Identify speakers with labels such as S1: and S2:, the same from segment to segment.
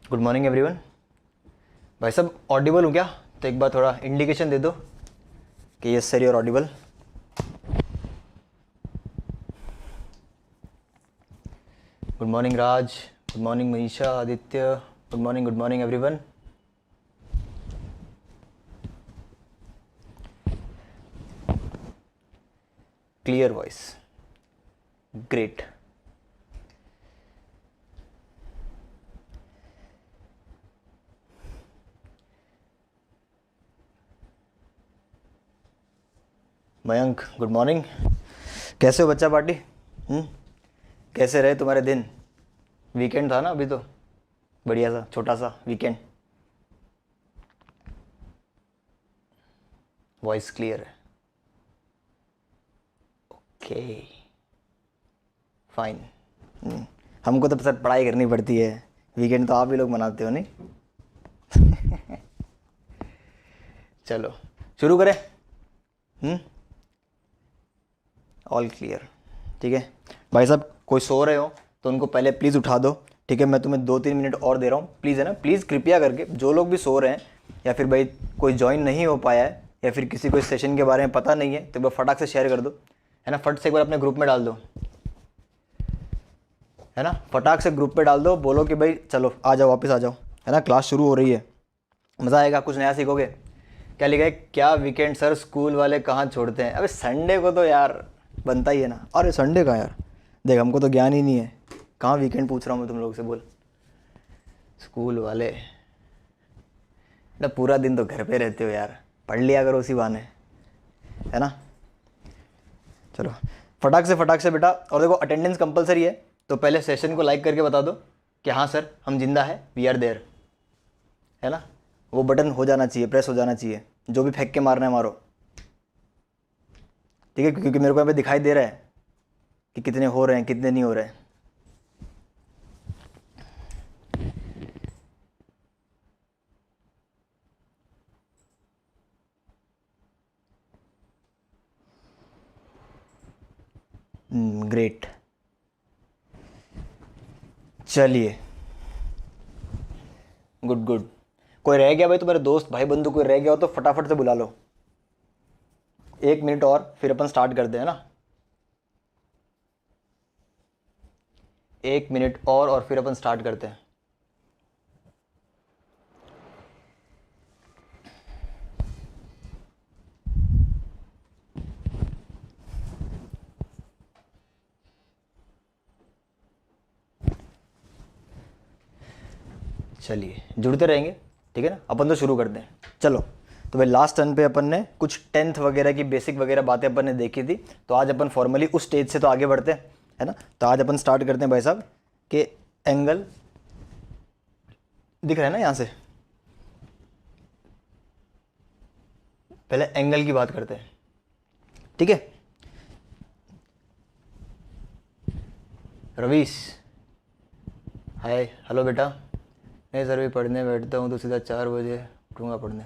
S1: Good morning everyone. भाई साहब Audible हूँ क्या? तो एक बार थोड़ा इंडिकेशन दे दो कि yes sir you are audible. Good morning Raj, good morning Manisha, Aditya, good morning everyone. Clear voice, great. Mayank good morning. कैसे हो बच्चा पार्टी? कैसे रहे तुम्हारे दिन? वीकेंड था ना अभी तो, बढ़िया सा छोटा सा वीकेंड। वॉइस क्लियर है, ओके फाइन। हमको तो सर पढ़ाई करनी पड़ती है, वीकेंड तो आप ही लोग मनाते हो नहीं? चलो शुरू करें। ऑल क्लियर, ठीक है। भाई साहब कोई सो रहे हो तो उनको पहले प्लीज़ उठा दो, ठीक है। मैं तुम्हें 2-3 मिनट और दे रहा हूँ, प्लीज़, है ना। प्लीज़ कृपया करके जो लोग भी सो रहे हैं या फिर भाई कोई ज्वाइन नहीं हो पाया है या फिर किसी को इस सेशन के बारे में पता नहीं है तो एक बार फटाक से शेयर कर दो, है ना। फट से एक बार अपने ग्रुप में डाल दो, है ना। फटाक से ग्रुप पे डाल दो, बोलो कि भाई चलो आ जाओ, वापस आ जाओ, है ना। क्लास शुरू हो रही है, मज़ा आएगा, कुछ नया सीखोगे। क्या लिखा है? क्या वीकेंड सर स्कूल वाले कहाँ छोड़ते हैं? अबे संडे को तो यार बनता ही है ना। अरे संडे का यार, देख हमको तो ज्ञान ही नहीं है, कहाँ वीकेंड पूछ रहा हूँ मैं तुम लोग से। बोल स्कूल वाले ना, पूरा दिन तो घर पे रहते हो यार, पढ़ लिया करो उसी बहाने, है ना। चलो फटाक से बेटा। और देखो अटेंडेंस कंपलसरी है, तो पहले सेशन को लाइक करके बता दो कि हाँ सर हम जिंदा है, वी आर देयर, है ना। वो बटन हो जाना चाहिए, प्रेस हो जाना चाहिए। जो भी फेंक के मारना है मारो, ठीक है, क्योंकि मेरे को यहाँ पे दिखाई दे रहा है कि कितने हो रहे हैं कितने नहीं हो रहे हैं। ग्रेट, चलिए गुड गुड। कोई रह गया भाई, तुम्हारे दोस्त भाई बंधु कोई रह गया हो तो फटाफट से बुला लो। 1 मिनट और फिर अपन स्टार्ट करते हैं ना। 1 मिनट और फिर अपन स्टार्ट करते हैं। चलिए जुड़ते रहेंगे, ठीक है ना। अपन तो शुरू करते हैं, चलो। तो भाई लास्ट टर्न पे अपन ने कुछ 10th वगैरह की बेसिक वगैरह बातें अपन ने देखी थी, तो आज अपन फॉर्मली उस स्टेज से तो आगे बढ़ते हैं, है ना। तो आज अपन स्टार्ट करते हैं भाई साहब कि एंगल दिख रहा है ना यहाँ से। पहले एंगल की बात करते हैं, ठीक है। रवीश हाय, हेलो बेटा। नहीं सर भी पढ़ने बैठता हूँ तो सीधा 4 बजे उठूँगा पढ़ने।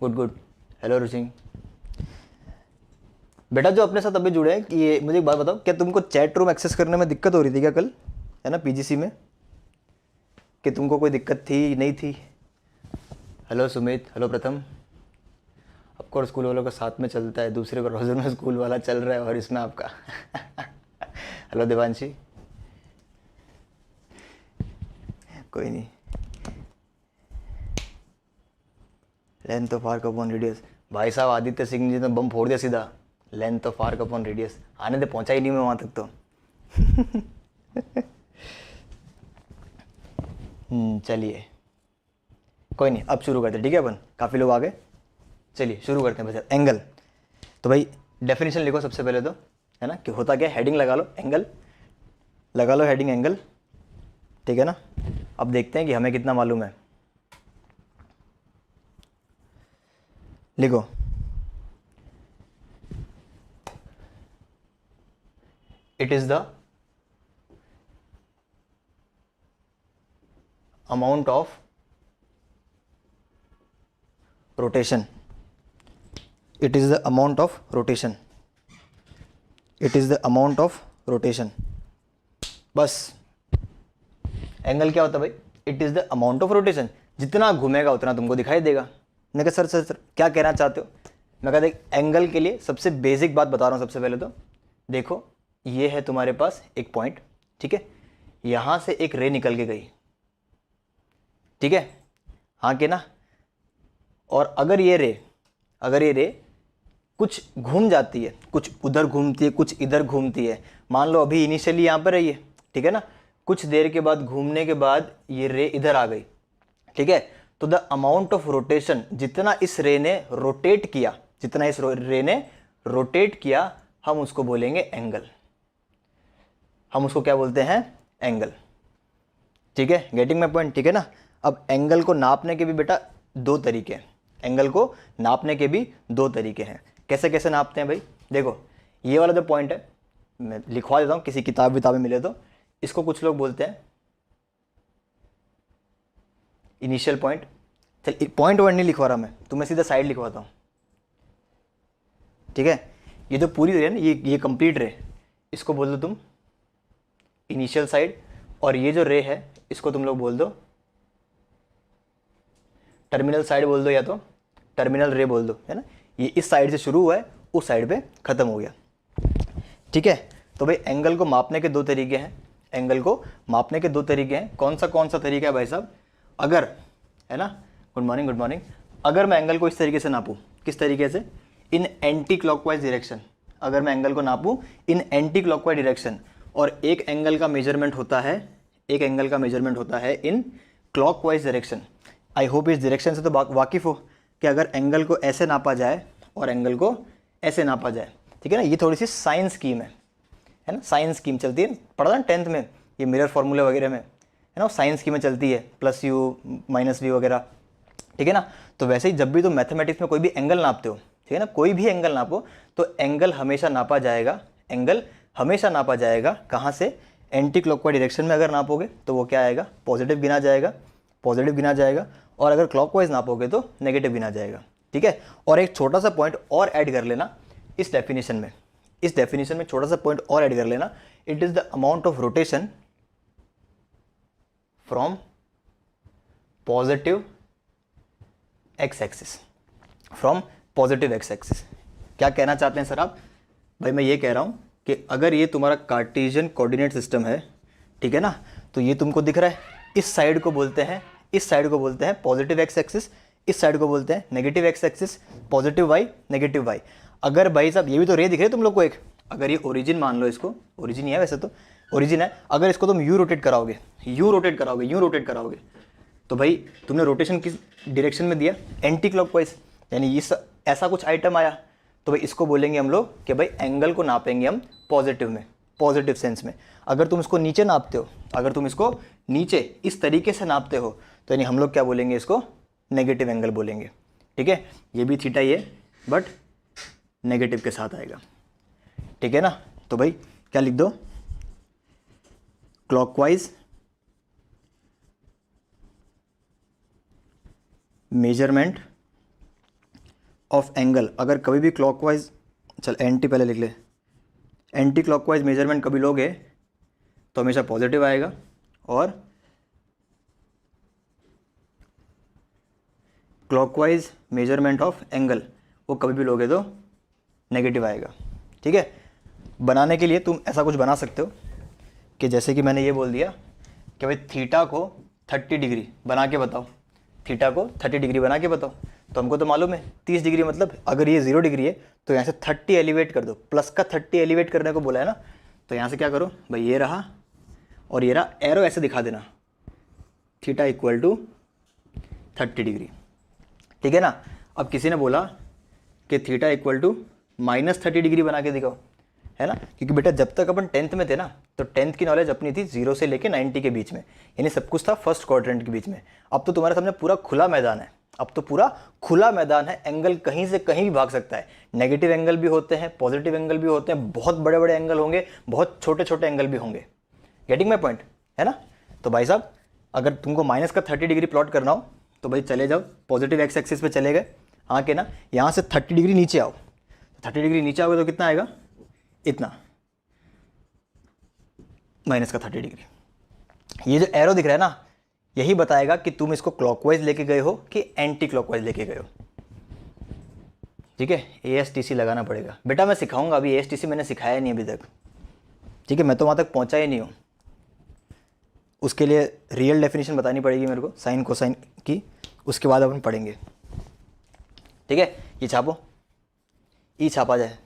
S1: Good good. हेलो रुचिंग। बेटा जो अपने साथ अभी जुड़े हैं, कि ये मुझे एक बात बताओ, क्या तुमको चैट रूम एक्सेस करने में दिक्कत हो रही थी क्या कल, है ना, पीजीसी में? कि तुमको कोई दिक्कत थी नहीं थी? हेलो सुमित, हेलो प्रथम। ऑफकोर्स स्कूल वालों का साथ में चलता है, दूसरे ब्राउज़र में स्कूल वाला चल रहा है और इसमें आपका। हेलो देवांशी। कोई नहीं। Length of arc upon radius, भाई साहब आदित्य सिंह जी ने बम फोड़ दिया सीधा। Length of arc upon radius आने दे, पहुंचा ही नहीं मैं वहां तक तो। चलिए कोई नहीं, अब शुरू करते हैं, ठीक है। अपन काफ़ी लोग आ गए, चलिए शुरू करते हैं। बस एंगल, तो भाई डेफिनेशन लिखो सबसे पहले तो, है ना, कि होता क्या। हेडिंग लगा लो एंगल, लगा लो हेडिंग एंगल, ठीक है ना। अब देखते हैं कि हमें कितना मालूम है। लिखो it is the amount of rotation, it is the amount of rotation, it is the amount of rotation. बस एंगल क्या होता है भाई? It is the amount of rotation, जितना घूमेगा उतना तुमको दिखाई देगा। मैं कहा सर क्या कहना चाहते हो? मैं कहा देख, एंगल के लिए सबसे बेसिक बात बता रहा हूँ। सबसे पहले तो देखो, ये है तुम्हारे पास एक पॉइंट, ठीक है, यहाँ से एक रे निकल के गई, ठीक है, हाँ के ना। और अगर ये रे कुछ घूम जाती है, कुछ उधर घूमती है, कुछ इधर घूमती है, मान लो अभी इनिशियली यहाँ पर है ये, ठीक है ना, कुछ देर के बाद घूमने के बाद ये रे इधर आ गई, ठीक है, तो द अमाउंट ऑफ रोटेशन, जितना इस रे ने रोटेट किया, हम उसको बोलेंगे एंगल। हम उसको क्या बोलते हैं? एंगल। ठीक है, गेटिंग माय पॉइंट? ठीक है ना। अब एंगल को नापने के भी बेटा दो तरीके हैं। एंगल को नापने के भी दो तरीके हैं। कैसे कैसे नापते हैं भाई? देखो, ये वाला जो पॉइंट है, मैं लिखवा देता हूँ, किसी किताब में मिले तो। इसको कुछ लोग बोलते हैं इनिशियल पॉइंट। चल, पॉइंट वर्ड नहीं लिखवा रहा मैं, तुम्हें सीधा साइड लिखवाता हूँ, ठीक है। ये जो पूरी रे है ना, ये कंप्लीट रे, इसको बोल दो तुम इनिशियल साइड, और ये जो रे है इसको तुम लोग बोल दो टर्मिनल साइड बोल दो, या तो टर्मिनल रे बोल दो, है ना। ये इस साइड से शुरू हुआ है, उस साइड पे खत्म हो गया, ठीक है। तो भाई एंगल को मापने के दो तरीके हैं। एंगल को मापने के दो तरीके हैं। कौन सा तरीका है भाई साहब? अगर, है ना, गुड मॉर्निंग, अगर मैं एंगल को इस तरीके से नापूं, किस तरीके से? इन एंटी क्लॉकवाइज डायरेक्शन। अगर मैं एंगल को नापूं इन एंटी क्लॉकवाइज डायरेक्शन, और एक एंगल का मेजरमेंट होता है in clockwise direction. I hope इस डायरेक्शन से तो वाकिफ हो कि अगर एंगल को ऐसे नापा जाए और एंगल को ऐसे नापा जाए, ठीक है ना। ये थोड़ी सी साइंस स्कीम है ना, साइंस स्कीम चलती है, पढ़ा ना 10th में, ये मिरर फार्मूले वगैरह में, है ना, साइंस स्कीम में चलती है, +u -v वगैरह, ठीक है ना। तो वैसे ही जब भी तुम मैथमेटिक्स में कोई भी एंगल नापते हो, ठीक है ना, कोई भी एंगल नापो, तो एंगल हमेशा नापा जाएगा कहाँ से? एंटी क्लॉकवाइज डायरेक्शन में अगर नापोगे तो वो क्या आएगा? पॉजिटिव गिना जाएगा, और अगर क्लॉकवाइज नापोगे तो नेगेटिव गिना जाएगा, ठीक है। और एक छोटा सा पॉइंट और ऐड कर लेना इस डेफिनेशन में, छोटा सा पॉइंट और ऐड कर लेना। It is the amount of rotation from positive X axis, क्या कहना चाहते हैं सर आप? भाई मैं ये कह रहा हूँ कि अगर ये तुम्हारा कार्टेशियन कोऑर्डिनेट सिस्टम है, ठीक है ना, तो ये तुमको दिख रहा है, इस साइड को बोलते हैं पॉजिटिव एक्स एक्सिस, इस साइड को बोलते हैं negative X axis, positive Y, negative Y. अगर भाई साहब ये भी तो रे दिख रहे तुम लोग को एक, अगर ये ओरिजिन मान लो, इसको ओरिजिन ही है, वैसे तो ओरिजिन है, अगर इसको तुम यू रोटेट कराओगे, तो भाई तुमने रोटेशन किस डायरेक्शन में दिया? एंटी क्लॉकवाइज, यानी इस ऐसा कुछ आइटम आया, तो भाई इसको बोलेंगे हम लोग कि भाई एंगल को नापेंगे हम पॉजिटिव सेंस में। अगर तुम इसको नीचे नापते हो, अगर तुम इसको नीचे इस तरीके से नापते हो, तो यानी हम लोग क्या बोलेंगे? इसको नेगेटिव एंगल बोलेंगे, ठीक है। ये भी थीटा ही है, बट नेगेटिव के साथ आएगा, ठीक है ना। तो भाई क्या लिख दो? Clockwise measurement of angle. अगर कभी भी क्लॉकवाइज, चल एंटी पहले लिख ले, एंटी क्लॉकवाइज मेजरमेंट कभी लोगे तो हमेशा पॉजिटिव आएगा, और क्लॉकवाइज मेजरमेंट ऑफ एंगल वो कभी भी लोगे तो नेगेटिव आएगा, ठीक है। बनाने के लिए तुम ऐसा कुछ बना सकते हो कि जैसे कि मैंने ये बोल दिया कि भाई थीटा को 30 डिग्री बना के बताओ, तो हमको तो मालूम है 30 डिग्री मतलब अगर ये 0 डिग्री है तो यहाँ से 30 एलिवेट कर दो, प्लस का 30 एलिवेट करने को बोला है ना, तो यहाँ से क्या करो भाई, ये रहा और ये रहा, एरो ऐसे दिखा देना, थीटा इक्वल टू 30 डिग्री, ठीक है ना। अब किसी ने बोला कि थीटा इक्वल टू -30 डिग्री बना के दिखाओ, है ना, क्योंकि बेटा जब तक अपन 10th में थे ना, तो 10th की नॉलेज अपनी थी 0 से लेके 90 के बीच में, यानी सब कुछ था फर्स्ट क्वाड्रेंट के बीच में। अब तो तुम्हारे सामने पूरा खुला मैदान है, एंगल कहीं से कहीं भी भाग सकता है, नेगेटिव एंगल भी होते हैं, पॉजिटिव एंगल भी होते हैं, बहुत बड़े बड़े एंगल होंगे, बहुत छोटे छोटे एंगल भी होंगे। गेटिंग माई पॉइंट, है ना। तो भाई साहब अगर तुमको -30 डिग्री प्लॉट करना हो तो भाई चले जाओ पॉजिटिव एक्स एक्सिस पे चले गए, हाँ के ना, यहाँ से 30 डिग्री नीचे आओ, 30 डिग्री नीचे आओगे तो कितना आएगा? इतना, -30 डिग्री। ये जो एरो दिख रहा है ना, यही बताएगा कि तुम इसको क्लॉकवाइज लेके गए हो कि एंटी क्लॉकवाइज लेके गए हो। ठीक है, ASTC लगाना पड़ेगा बेटा, मैं सिखाऊंगा, अभी ASTC मैंने सिखाया नहीं अभी तक। ठीक है, मैं तो वहाँ तक पहुँचा ही नहीं हूँ। उसके लिए रियल डेफिनेशन बतानी पड़ेगी मेरे को साइन कोसाइन की, उसके बाद अपन पढ़ेंगे। ठीक है, ये छापो, ई छापा जाए,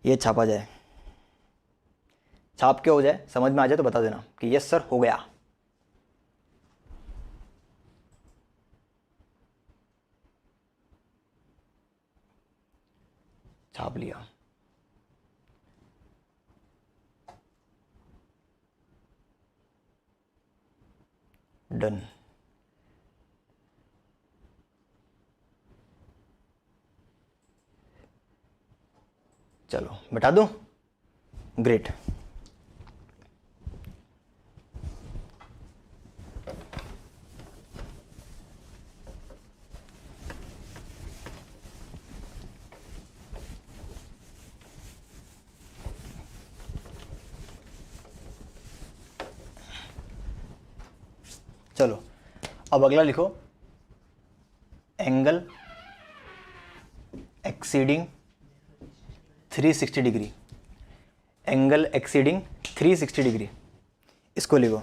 S1: ये छापा जाए, छाप के हो जाए, समझ में आ जाए तो बता देना कि यस सर हो गया। छाप लिया। डन। चलो मिटा दूं, ग्रेट। चलो अब अगला लिखो, angle exceeding 360 degree, angle exceeding 360 degree, इसको लिखो।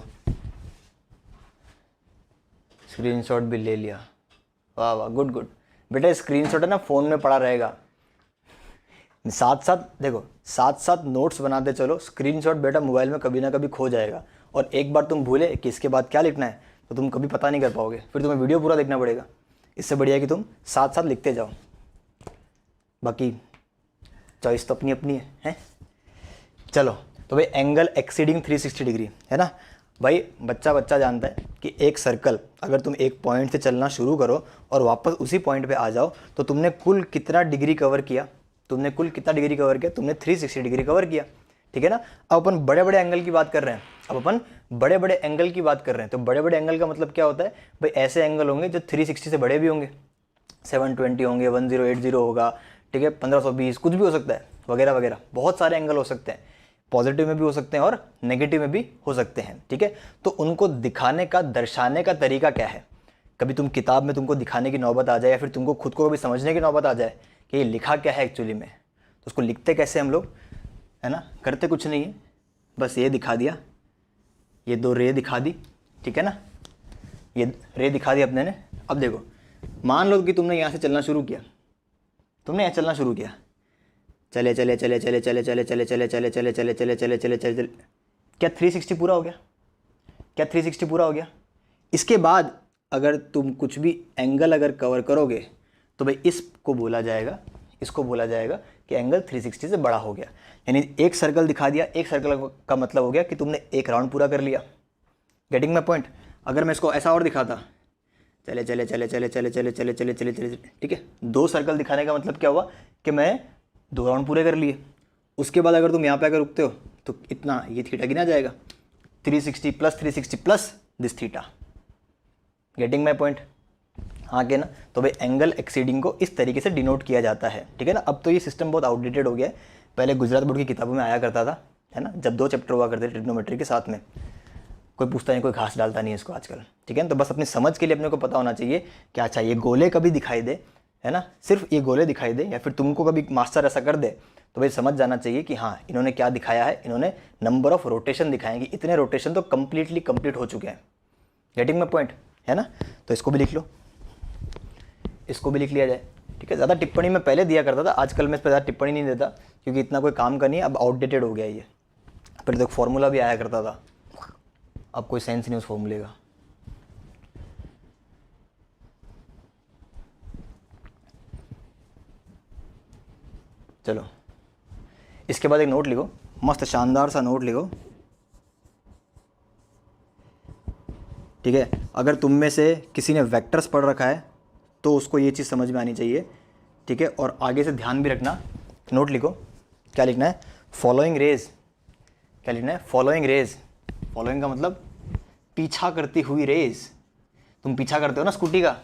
S1: स्क्रीनशॉट भी ले लिया, वाह वाह, गुड गुड बेटा। स्क्रीनशॉट है ना फ़ोन में पड़ा रहेगा, साथ साथ देखो, साथ साथ नोट्स बनाते चलो। स्क्रीनशॉट बेटा मोबाइल में कभी ना कभी खो जाएगा, और एक बार तुम भूले कि इसके बाद क्या लिखना है तो तुम कभी पता नहीं कर पाओगे, फिर तुम्हें वीडियो पूरा देखना पड़ेगा। इससे बढ़िया है कि तुम साथ साथ लिखते जाओ, बाकी चॉइस तो अपनी अपनी है। चलो तो भाई एंगल एक्सीडिंग 360 डिग्री है ना भाई, बच्चा बच्चा जानता है कि एक सर्कल अगर तुम एक पॉइंट से चलना शुरू करो और वापस उसी पॉइंट पे आ जाओ तो तुमने कुल कितना डिग्री कवर किया, तुमने कुल कितना डिग्री कवर किया, तुमने 360 डिग्री कवर किया। ठीक है ना। अब अपन बड़े बड़े एंगल की बात कर रहे हैं, अब अपन बड़े बड़े एंगल की बात कर रहे हैं। तो बड़े बड़े एंगल का मतलब क्या होता है भाई, ऐसे एंगल होंगे जो 360 से बड़े भी होंगे, 720 होंगे, 1080 होगा, ठीक है, 1520 कुछ भी हो सकता है, वगैरह वगैरह, बहुत सारे एंगल हो सकते हैं, पॉजिटिव में भी हो सकते हैं और नेगेटिव में भी हो सकते हैं। ठीक है, तो उनको दिखाने का, दर्शाने का तरीका क्या है। कभी तुम किताब में तुमको दिखाने की नौबत आ जाए, या फिर तुमको खुद को कभी समझने की नौबत आ जाए कि ये लिखा क्या है एक्चुअली में, तो उसको लिखते कैसे हम लोग, है ना। करते कुछ नहीं है, बस ये दिखा दिया, ये दो रे दिखा दी, ठीक है ना, ये रे दिखा दी अपने ने। अब देखो, मान लो कि तुमने यहाँ से चलना शुरू किया, तुमने यहाँ चलना शुरू किया, चले चले चले चले चले चले चले चले चले चले चले चले चले चले चले चले, क्या 360 पूरा हो गया, क्या 360 पूरा हो गया। इसके बाद अगर तुम कुछ भी एंगल अगर कवर करोगे तो भाई इसको बोला जाएगा, इसको बोला जाएगा कि एंगल 360 से बड़ा हो गया। यानी एक सर्कल दिखा दिया, एक सर्कल का मतलब हो गया कि तुमने एक राउंड पूरा कर लिया। Getting my point. अगर मैं इसको ऐसा और दिखाता, चले चले चले चले चले चले चले चले चले चले, ठीक है, दो सर्कल दिखाने का मतलब क्या हुआ कि मैं 2 राउंड पूरे कर लिए। उसके बाद अगर तुम यहाँ पे आकर रुकते हो तो इतना ये थीटा गिना जाएगा, 360 plus 360 plus this theta. Getting my point. हाँ के ना। तो भाई एंगल एक्सीडिंग को इस तरीके से डिनोट किया जाता है, ठीक है ना। अब तो ये सिस्टम बहुत आउटडेटेड हो गया है, पहले गुजरात बोर्ड की किताबों में आया करता था, है ना, जब 2 चैप्टर हुआ करते थे ट्रिग्नोमेट्री के साथ में। कोई पूछता नहीं, कोई घास डालता नहीं है इसको आजकल, ठीक है ना। तो बस अपनी समझ के लिए अपने को पता होना चाहिए कि अच्छा ये गोले कभी दिखाई दे, है ना, सिर्फ ये गोले दिखाई दे, या फिर तुमको कभी मास्टर ऐसा कर दे तो भाई समझ जाना चाहिए कि हाँ इन्होंने क्या दिखाया है, इन्होंने नंबर ऑफ रोटेशन दिखाएंगे, इतने रोटेशन तो कंप्लीटली कंप्लीट हो चुके हैं। गेटिंग माई पॉइंट, है ना। तो इसको भी लिख लो, इसको भी लिख लिया जाए, ठीक है। ज़्यादा टिप्पणी मैं पहले दिया करता था, आजकल मैं इस पर ज़्यादा टिप्पणी नहीं देता क्योंकि इतना कोई काम का नहीं है, अब आउटडेटेड हो गया ये। पहले तो एक फॉर्मूला भी आया करता था, अब कोई सेंस नहीं उस फॉर्मूले का। चलो इसके बाद एक नोट लिखो, मस्त शानदार सा नोट लिखो, ठीक है। अगर तुम में से किसी ने वेक्टर्स पढ़ रखा है तो उसको ये चीज़ समझ में आनी चाहिए, ठीक है। और आगे से ध्यान भी रखना, नोट लिखो, क्या लिखना है, फॉलोइंग रेज। क्या लिखना है, फॉलोइंग रेज। फॉलोइंग का मतलब पीछा करती हुई रेज। तुम पीछा करते हो ना स्कूटी का,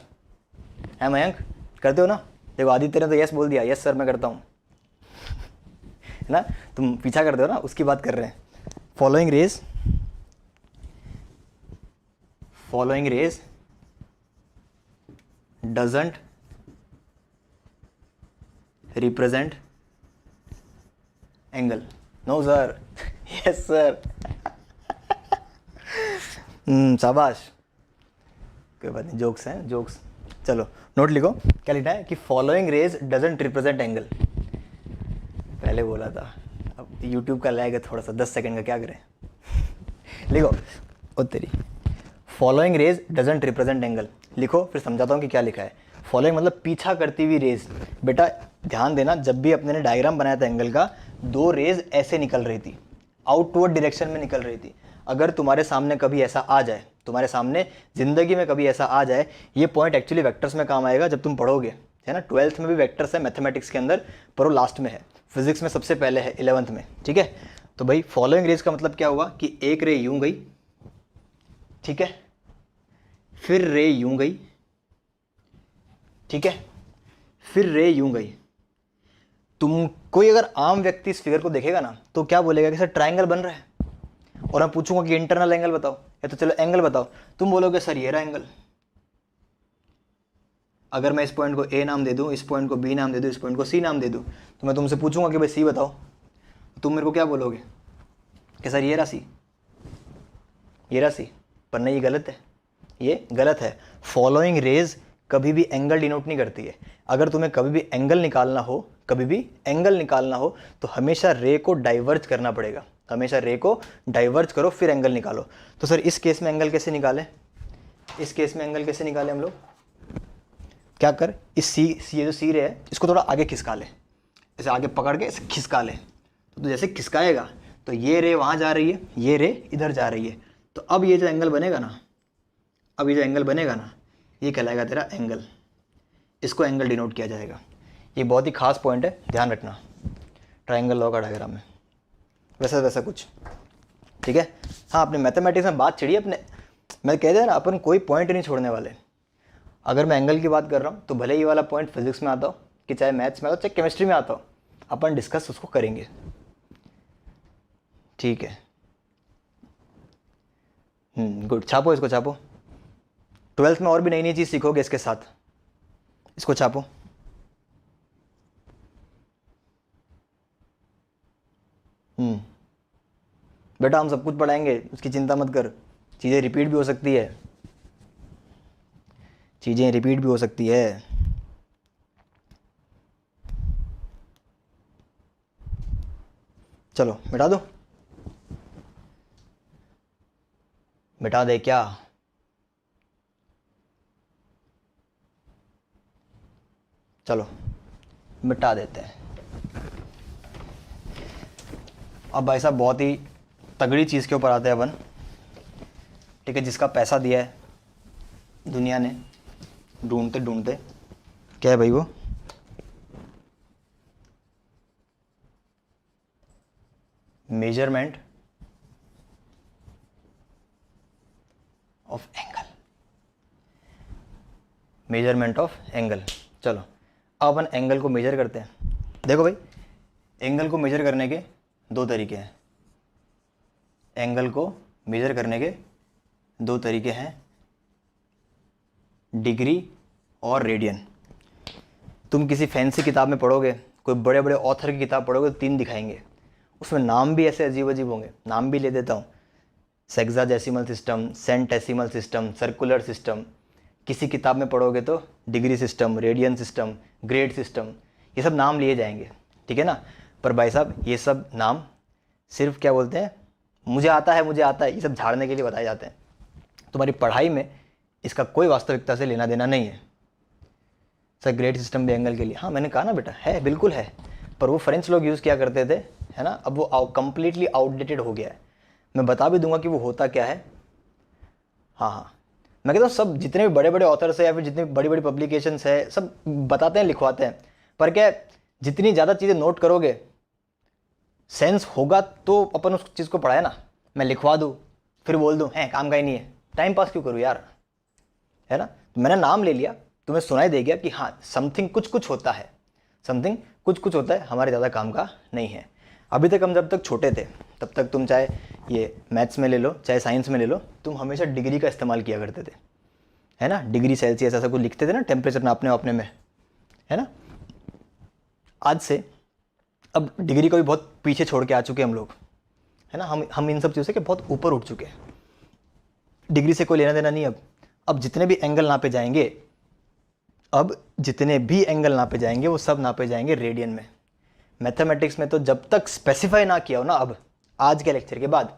S1: है मयंक, करते हो ना। देखो आदित्य ने तो यस बोल दिया, यस सर मैं करता हूँ, है ना। तुम पीछा करते हो ना, उसकी बात कर रहे हैं। Following rays following rays doesn't represent angle. No sir. Yes sir. शाबाश। कोई बात नहीं, जोक्स हैं जोक्स। चलो नोट लिखो, क्या लिखना है कि following rays doesn't represent angle. पहले बोला था, अब यूट्यूब का लैग है थोड़ा सा, 10 सेकंड का, क्या करें। लिखो, ओ तेरी, following rays doesn't represent angle. लिखो, फिर समझाता हूँ कि क्या लिखा है। फॉलोइंग मतलब पीछा करती हुई रेज। बेटा ध्यान देना, जब भी अपने ने डायग्राम बनाया था एंगल का, दो रेज ऐसे निकल रही थी, आउटवर्ड डायरेक्शन में निकल रही थी। अगर तुम्हारे सामने कभी ऐसा आ जाए, तुम्हारे सामने ज़िंदगी में कभी ऐसा आ जाए, ये पॉइंट एक्चुअली वेक्टर्स में काम आएगा जब तुम पढ़ोगे, है ना। 12th में भी वेक्टर्स है मैथमेटिक्स के अंदर, पर वो लास्ट में है। फिजिक्स में सबसे पहले है 11th में, ठीक है। तो भाई फॉलोइंग रेज का मतलब क्या हुआ कि एक रे यूं गई, ठीक है, फिर रे यूं गई, ठीक है, फिर रे यूं गई। तुम कोई अगर आम व्यक्ति इस फिगर को देखेगा ना, तो क्या बोलेगा कि सर ट्रायंगल बन रहा है, और मैं पूछूंगा कि इंटरनल एंगल बताओ, या तो चलो एंगल बताओ, तुम बोलोगे सर ये रहा एंगल। अगर मैं इस पॉइंट को ए नाम दे दूं, इस पॉइंट को बी नाम दे दूं, इस पॉइंट को सी नाम दे दूं, तो मैं तुमसे पूछूंगा कि भाई सी बताओ, तुम मेरे को क्या बोलोगे कि सर ये रहा सी, ये रहा सी। पर नहीं, ये गलत है, ये गलत है। फॉलोइंग रेज कभी भी एंगल डिनोट नहीं करती है। अगर तुम्हें कभी भी एंगल निकालना हो, कभी भी एंगल निकालना हो, तो हमेशा रे को डाइवर्ज करना पड़ेगा। हमेशा रे को डाइवर्ज करो फिर एंगल निकालो। तो सर इस केस में एंगल कैसे निकालें, इस केस में एंगल कैसे निकालें हम लोग, क्या कर, इस सी ये जो सी रे है, इसको थोड़ा आगे खिसका ले, इसे आगे पकड़ के इसे खिसका ले। तो जैसे खिसकाएगा तो ये रे वहाँ जा रही है, ये रे इधर जा रही है। तो अब ये जो एंगल बनेगा ना, अब ये जो एंगल बनेगा ना, ये कहलाएगा तेरा एंगल। इसको एंगल डिनोट किया जाएगा। ये बहुत ही खास पॉइंट है, ध्यान रखना ट्रायंगल लॉ का डायग्राम में, वैसा वैसा कुछ, ठीक है। हाँ, अपने मैथमेटिक्स में बात छिड़ी अपने, मैं कह दिया ना, अपन कोई पॉइंट नहीं छोड़ने वाले। अगर मैं एंगल की बात कर रहा हूँ तो भले ये वाला पॉइंट फिजिक्स में आता हो, कि चाहे मैथ्स में आता हो, चाहे केमिस्ट्री में आता हो, अपन डिस्कस उसको करेंगे, ठीक है। गुड, छापो इसको, छापो। 12th में और भी नई नई चीज़ सीखोगे इसके साथ, इसको छापो। बेटा हम सब कुछ पढ़ाएंगे, उसकी चिंता मत कर। चीज़ें रिपीट भी हो सकती है, चीज़ें रिपीट भी हो सकती है। चलो मिटा दो, मिटा दे क्या, चलो मिटा देते हैं। अब भाई साहब बहुत ही तगड़ी चीज़ के ऊपर आते हैं अपन, ठीक है, जिसका पैसा दिया है दुनिया ने ढूंढते ढूंढते। क्या है भाई वो, measurement of angle, measurement of angle. चलो अब अपन एंगल को मेजर करते हैं। देखो भाई, एंगल को मेजर करने के दो तरीके हैं, एंगल को मेजर करने के दो तरीके हैं, डिग्री और रेडियन। तुम किसी फैंसी किताब में पढ़ोगे, कोई बड़े बड़े ऑथर की किताब पढ़ोगे तो 3 दिखाएंगे, उसमें नाम भी ऐसे अजीब अजीब होंगे, नाम भी ले देता हूँ, sexagesimal system, centesimal system, circular system. किसी किताब में पढ़ोगे तो degree system, radian system, grade system, ये सब नाम लिए जाएंगे, ठीक है ना। पर भाई साहब ये सब नाम सिर्फ क्या बोलते हैं, मुझे आता है मुझे आता है, ये सब झाड़ने के लिए बताए जाते हैं। तुम्हारी पढ़ाई में इसका कोई वास्तविकता से लेना देना नहीं है। सर ग्रेड सिस्टम भी एंगल के लिए, हाँ मैंने कहा ना बेटा, है बिल्कुल है, पर वो फ्रेंच लोग यूज़ किया करते थे, है ना। अब वो कंप्लीटली आउटडेटेड हो गया है। मैं बता भी दूंगा कि वो होता क्या है। हाँ हाँ, मैं कहता हूँ सब जितने भी बड़े बड़े ऑथर्स है या फिर जितनी बड़ी बड़ी पब्लिकेशंस है, सब बताते हैं, लिखवाते हैं, पर क्या जितनी ज़्यादा चीज़ें नोट करोगे, सेंस होगा तो अपन उस चीज़ को पढ़ाए ना। मैं लिखवा दूँ फिर बोल दूँ है काम का ही नहीं है, टाइम पास क्यों करूँ यार, है ना। तो मैंने नाम ले लिया, तुम्हें सुनाई दे गया कि हाँ समथिंग कुछ कुछ होता है, समथिंग कुछ कुछ होता है, हमारे ज़्यादा काम का नहीं है। अभी तक हम जब तक छोटे थे तब तक तुम चाहे ये मैथ्स में ले लो चाहे साइंस में ले लो, तुम हमेशा डिग्री का इस्तेमाल किया करते थे, है ना। डिग्री सेल्सियस ऐसा कुछ लिखते थे ना टेम्परेचर नापने में, है ना। आज से अब डिग्री को भी बहुत पीछे छोड़ के आ चुके हम लोग, है ना। हम इन सब चीज़ों से के बहुत ऊपर उठ चुके हैं। डिग्री से कोई लेना देना नहीं। अब जितने भी एंगल नापे जाएंगे, अब जितने भी एंगल नापे जाएंगे वो सब नापे जाएंगे रेडियन में। मैथमेटिक्स में तो जब तक स्पेसिफाई ना किया हो ना, अब आज के लेक्चर के बाद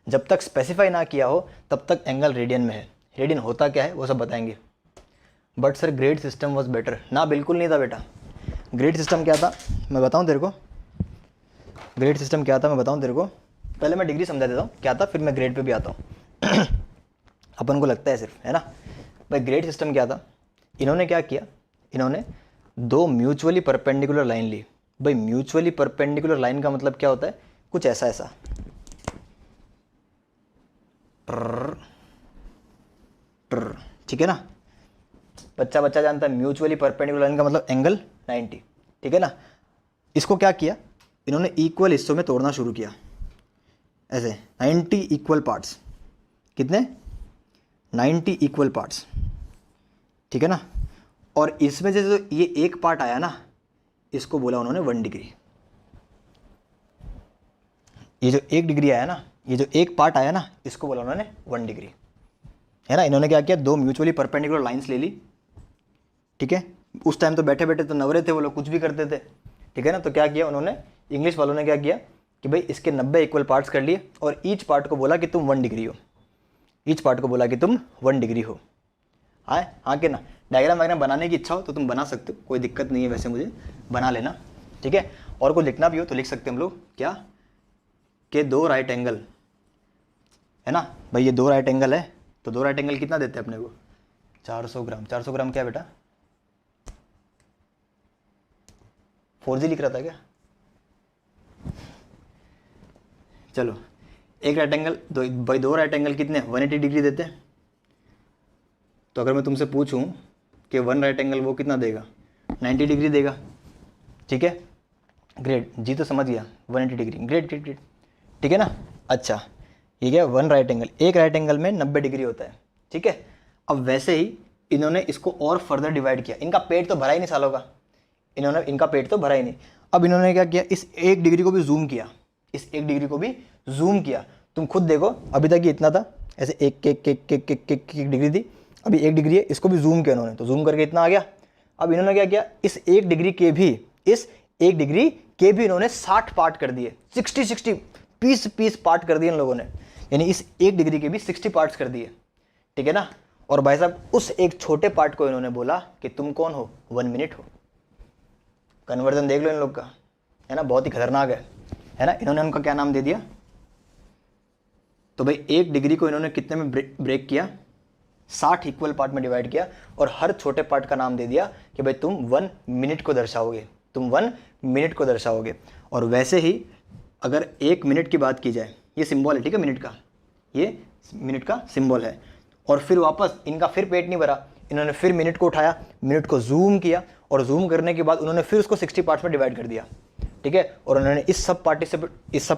S1: जब तक स्पेसिफाई ना किया हो तब तक एंगल रेडियन में है। रेडियन होता क्या है वो सब बताएंगे। But sir grade system was better ना, बिल्कुल नहीं था बेटा। ग्रेड सिस्टम क्या था मैं बताऊं तेरे को, ग्रेड सिस्टम क्या था मैं बताऊं तेरे को। पहले मैं डिग्री समझा देता हूँ क्या था, फिर मैं ग्रेड पे भी आता हूँ। अपन को लगता है सिर्फ, है ना भाई। ग्रेड सिस्टम क्या था, इन्होंने क्या किया, इन्होंने दो म्यूचुअली परपेंडिकुलर लाइन ली। भाई म्यूचुअली परपेंडिकुलर लाइन का मतलब क्या होता है, कुछ ऐसा ऐसा, ठीक है ना। बच्चा बच्चा जानता है म्यूचुअली परपेंडिकुलर लाइन का मतलब एंगल 90, ठीक है ना। इसको क्या किया इन्होंने, इक्वल हिस्सों में तोड़ना शुरू किया ऐसे, 90 इक्वल पार्ट्स। कितने, 90 इक्वल पार्ट्स, ठीक है ना। और इसमें से जो ये एक पार्ट आया ना, इसको बोला उन्होंने 1 डिग्री। ये जो 1 डिग्री आया ना, ये जो एक पार्ट आया ना, इसको बोला उन्होंने 1 डिग्री, है ना। इन्होंने क्या किया, दो म्यूचुअली परपेंडिकुलर लाइंस ले ली, ठीक है। उस टाइम तो बैठे बैठे तो नवरे थे वो लोग, कुछ भी करते थे, ठीक है ना। तो क्या किया उन्होंने, इंग्लिश वालों ने क्या किया कि भाई इसके 90 इक्वल पार्ट्स कर लिए और ईच पार्ट को बोला कि तुम 1 डिग्री हो, ईच पार्ट को बोला कि तुम 1 डिग्री हो। हाँ के ना। डायग्राम वायग्राम बनाने की इच्छा हो तो तुम बना सकते हो, कोई दिक्कत नहीं है, वैसे मुझे बना लेना, ठीक है। और कुछ लिखना भी हो तो लिख सकते हैं हम लोग, क्या कि 2 राइट एंगल, है ना भाई। ये 2 राइट एंगल है तो 2 राइट एंगल कितना देते हैं अपने को, 400 ग्राम। 400 ग्राम क्या बेटा, 4G लिख रहा था क्या। चलो एक राइट एंगल, भाई 2 राइट एंगल कितने, 180 डिग्री देते हैं। तो अगर मैं तुमसे पूछूं कि 1 राइट एंगल वो कितना देगा, 90 डिग्री देगा, ठीक है। ग्रेट, जी तो समझ गया, 180 डिग्री, ग्रेट ग्रेट ग्रेट, ठीक है ना। अच्छा ये क्या, 1 राइट एंगल, एक राइट एंगल में 90 डिग्री होता है, ठीक है। अब वैसे ही इन्होंने इसको और फर्दर डिवाइड किया। इनका पेट तो भरा ही नहीं सालों का, इनका पेट तो भरा ही नहीं। अब इन्होंने क्या किया, इस 1 डिग्री को भी जूम किया, इस 1 डिग्री को भी जूम किया। तुम खुद देखो, अभी तक ये इतना था, ऐसे एक एक एक एक एक एक एक डिग्री थी, अभी 1 डिग्री है, इसको भी जूम किया इन्होंने, तो जूम करके इतना आ गया। अब इन्होंने क्या किया, इस 1 डिग्री के भी, इस 1 डिग्री के भी इन्होंने 60 पार्ट कर दिए, 60 पीस पार्ट कर दिए इन लोगों ने, यानी इस 1 डिग्री के भी 60 पार्ट्स कर दिए, ठीक है ना। और भाई साहब उस एक छोटे पार्ट को इन्होंने बोला कि तुम कौन हो, 1 मिनट हो। कन्वर्जन देख लो इन लोग का, है ना, बहुत ही खतरनाक है ना। इन्होंने उनका क्या नाम दे दिया, तो भाई 1 डिग्री को इन्होंने कितने में ब्रेक किया, 60 इक्वल पार्ट में डिवाइड किया, और हर छोटे पार्ट का नाम दे दिया कि भाई तुम 1 मिनट को दर्शाओगे, तुम 1 मिनट को दर्शाओगे। और वैसे ही अगर 1 मिनट की बात की जाए, ये सिंबल है, ठीक है, मिनट का, ये मिनट का सिंबल है। और फिर वापस इनका फिर पेट नहीं भरा, इन्होंने फिर मिनट को उठाया, मिनट को जूम किया, और जूम करने के बाद उन्होंने फिर उसको 60 पार्ट्स में डिवाइड कर दिया, ठीक है। और उन्होंने इस सब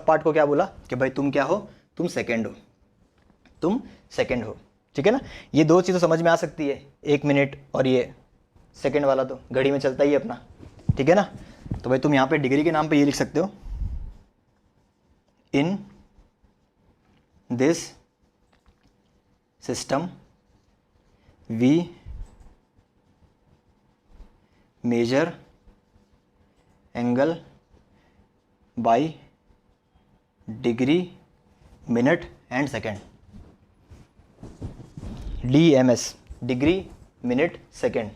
S1: पार्ट को क्या बोला कि भाई तुम क्या हो, तुम सेकंड हो, तुम सेकंड हो, ठीक है ना। ये 2 चीज़ें समझ में आ सकती है, 1 मिनट और ये सेकंड वाला तो घड़ी में चलता ही है अपना, ठीक है ना। तो भाई तुम यहाँ पे डिग्री के नाम पे ये लिख सकते हो, in this system we measure angle by degree minute and second, DMS, degree minute second.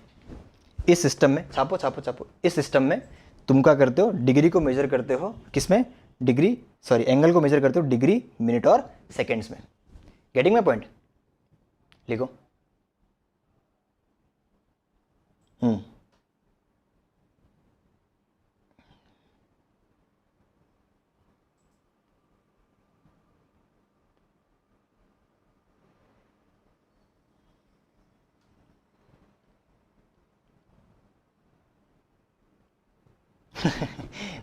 S1: इस सिस्टम में छापो छापो छापो, इस सिस्टम में तुम क्या करते हो, डिग्री को मेजर करते हो, किसमें, एंगल को मेजर करते हो डिग्री मिनट और सेकेंड्स में। गेटिंग माय पॉइंट, लिखो।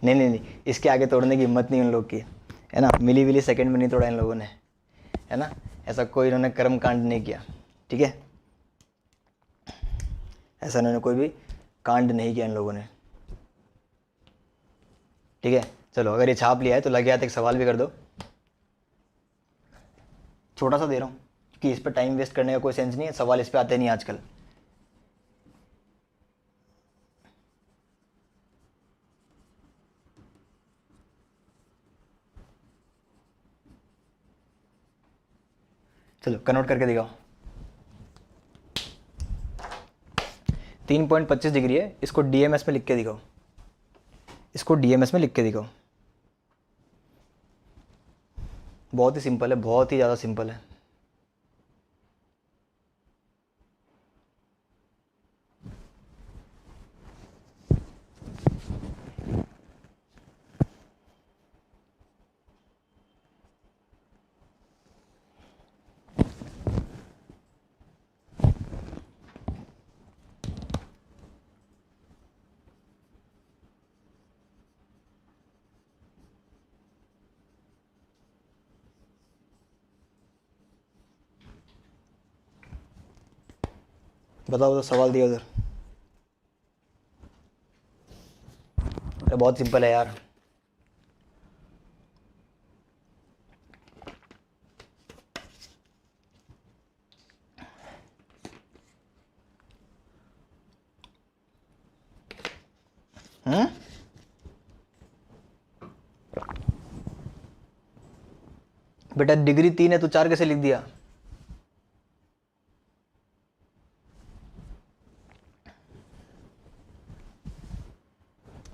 S1: नहीं, इसके आगे तोड़ने की हिम्मत नहीं उन लोग की, है ना, मिली विली सेकंड में नहीं तोड़ा इन लोगों ने, है ना, ऐसा कोई इन्होंने कर्म कांड नहीं किया, ठीक है, ऐसा इन्होंने कोई भी कांड नहीं किया इन लोगों ने, ठीक है। चलो अगर ये छाप लिया है तो लग गया तो एक सवाल भी कर दो, छोटा सा दे रहा हूँ कि इस पर टाइम वेस्ट करने का कोई सेंस नहीं है, सवाल इस पर आते नहीं आजकल। चलो कन्वर्ट करके दिखाओ। 3.25 डिग्री है, इसको डीएमएस में लिख के दिखाओ, इसको डीएमएस में लिख के दिखाओ। बहुत ही सिंपल है, बहुत ही ज़्यादा सिंपल है। बताओ तो सवाल दिया उधर। अरे बहुत सिंपल है यार। बेटा डिग्री 3 है तो 4 कैसे लिख दिया?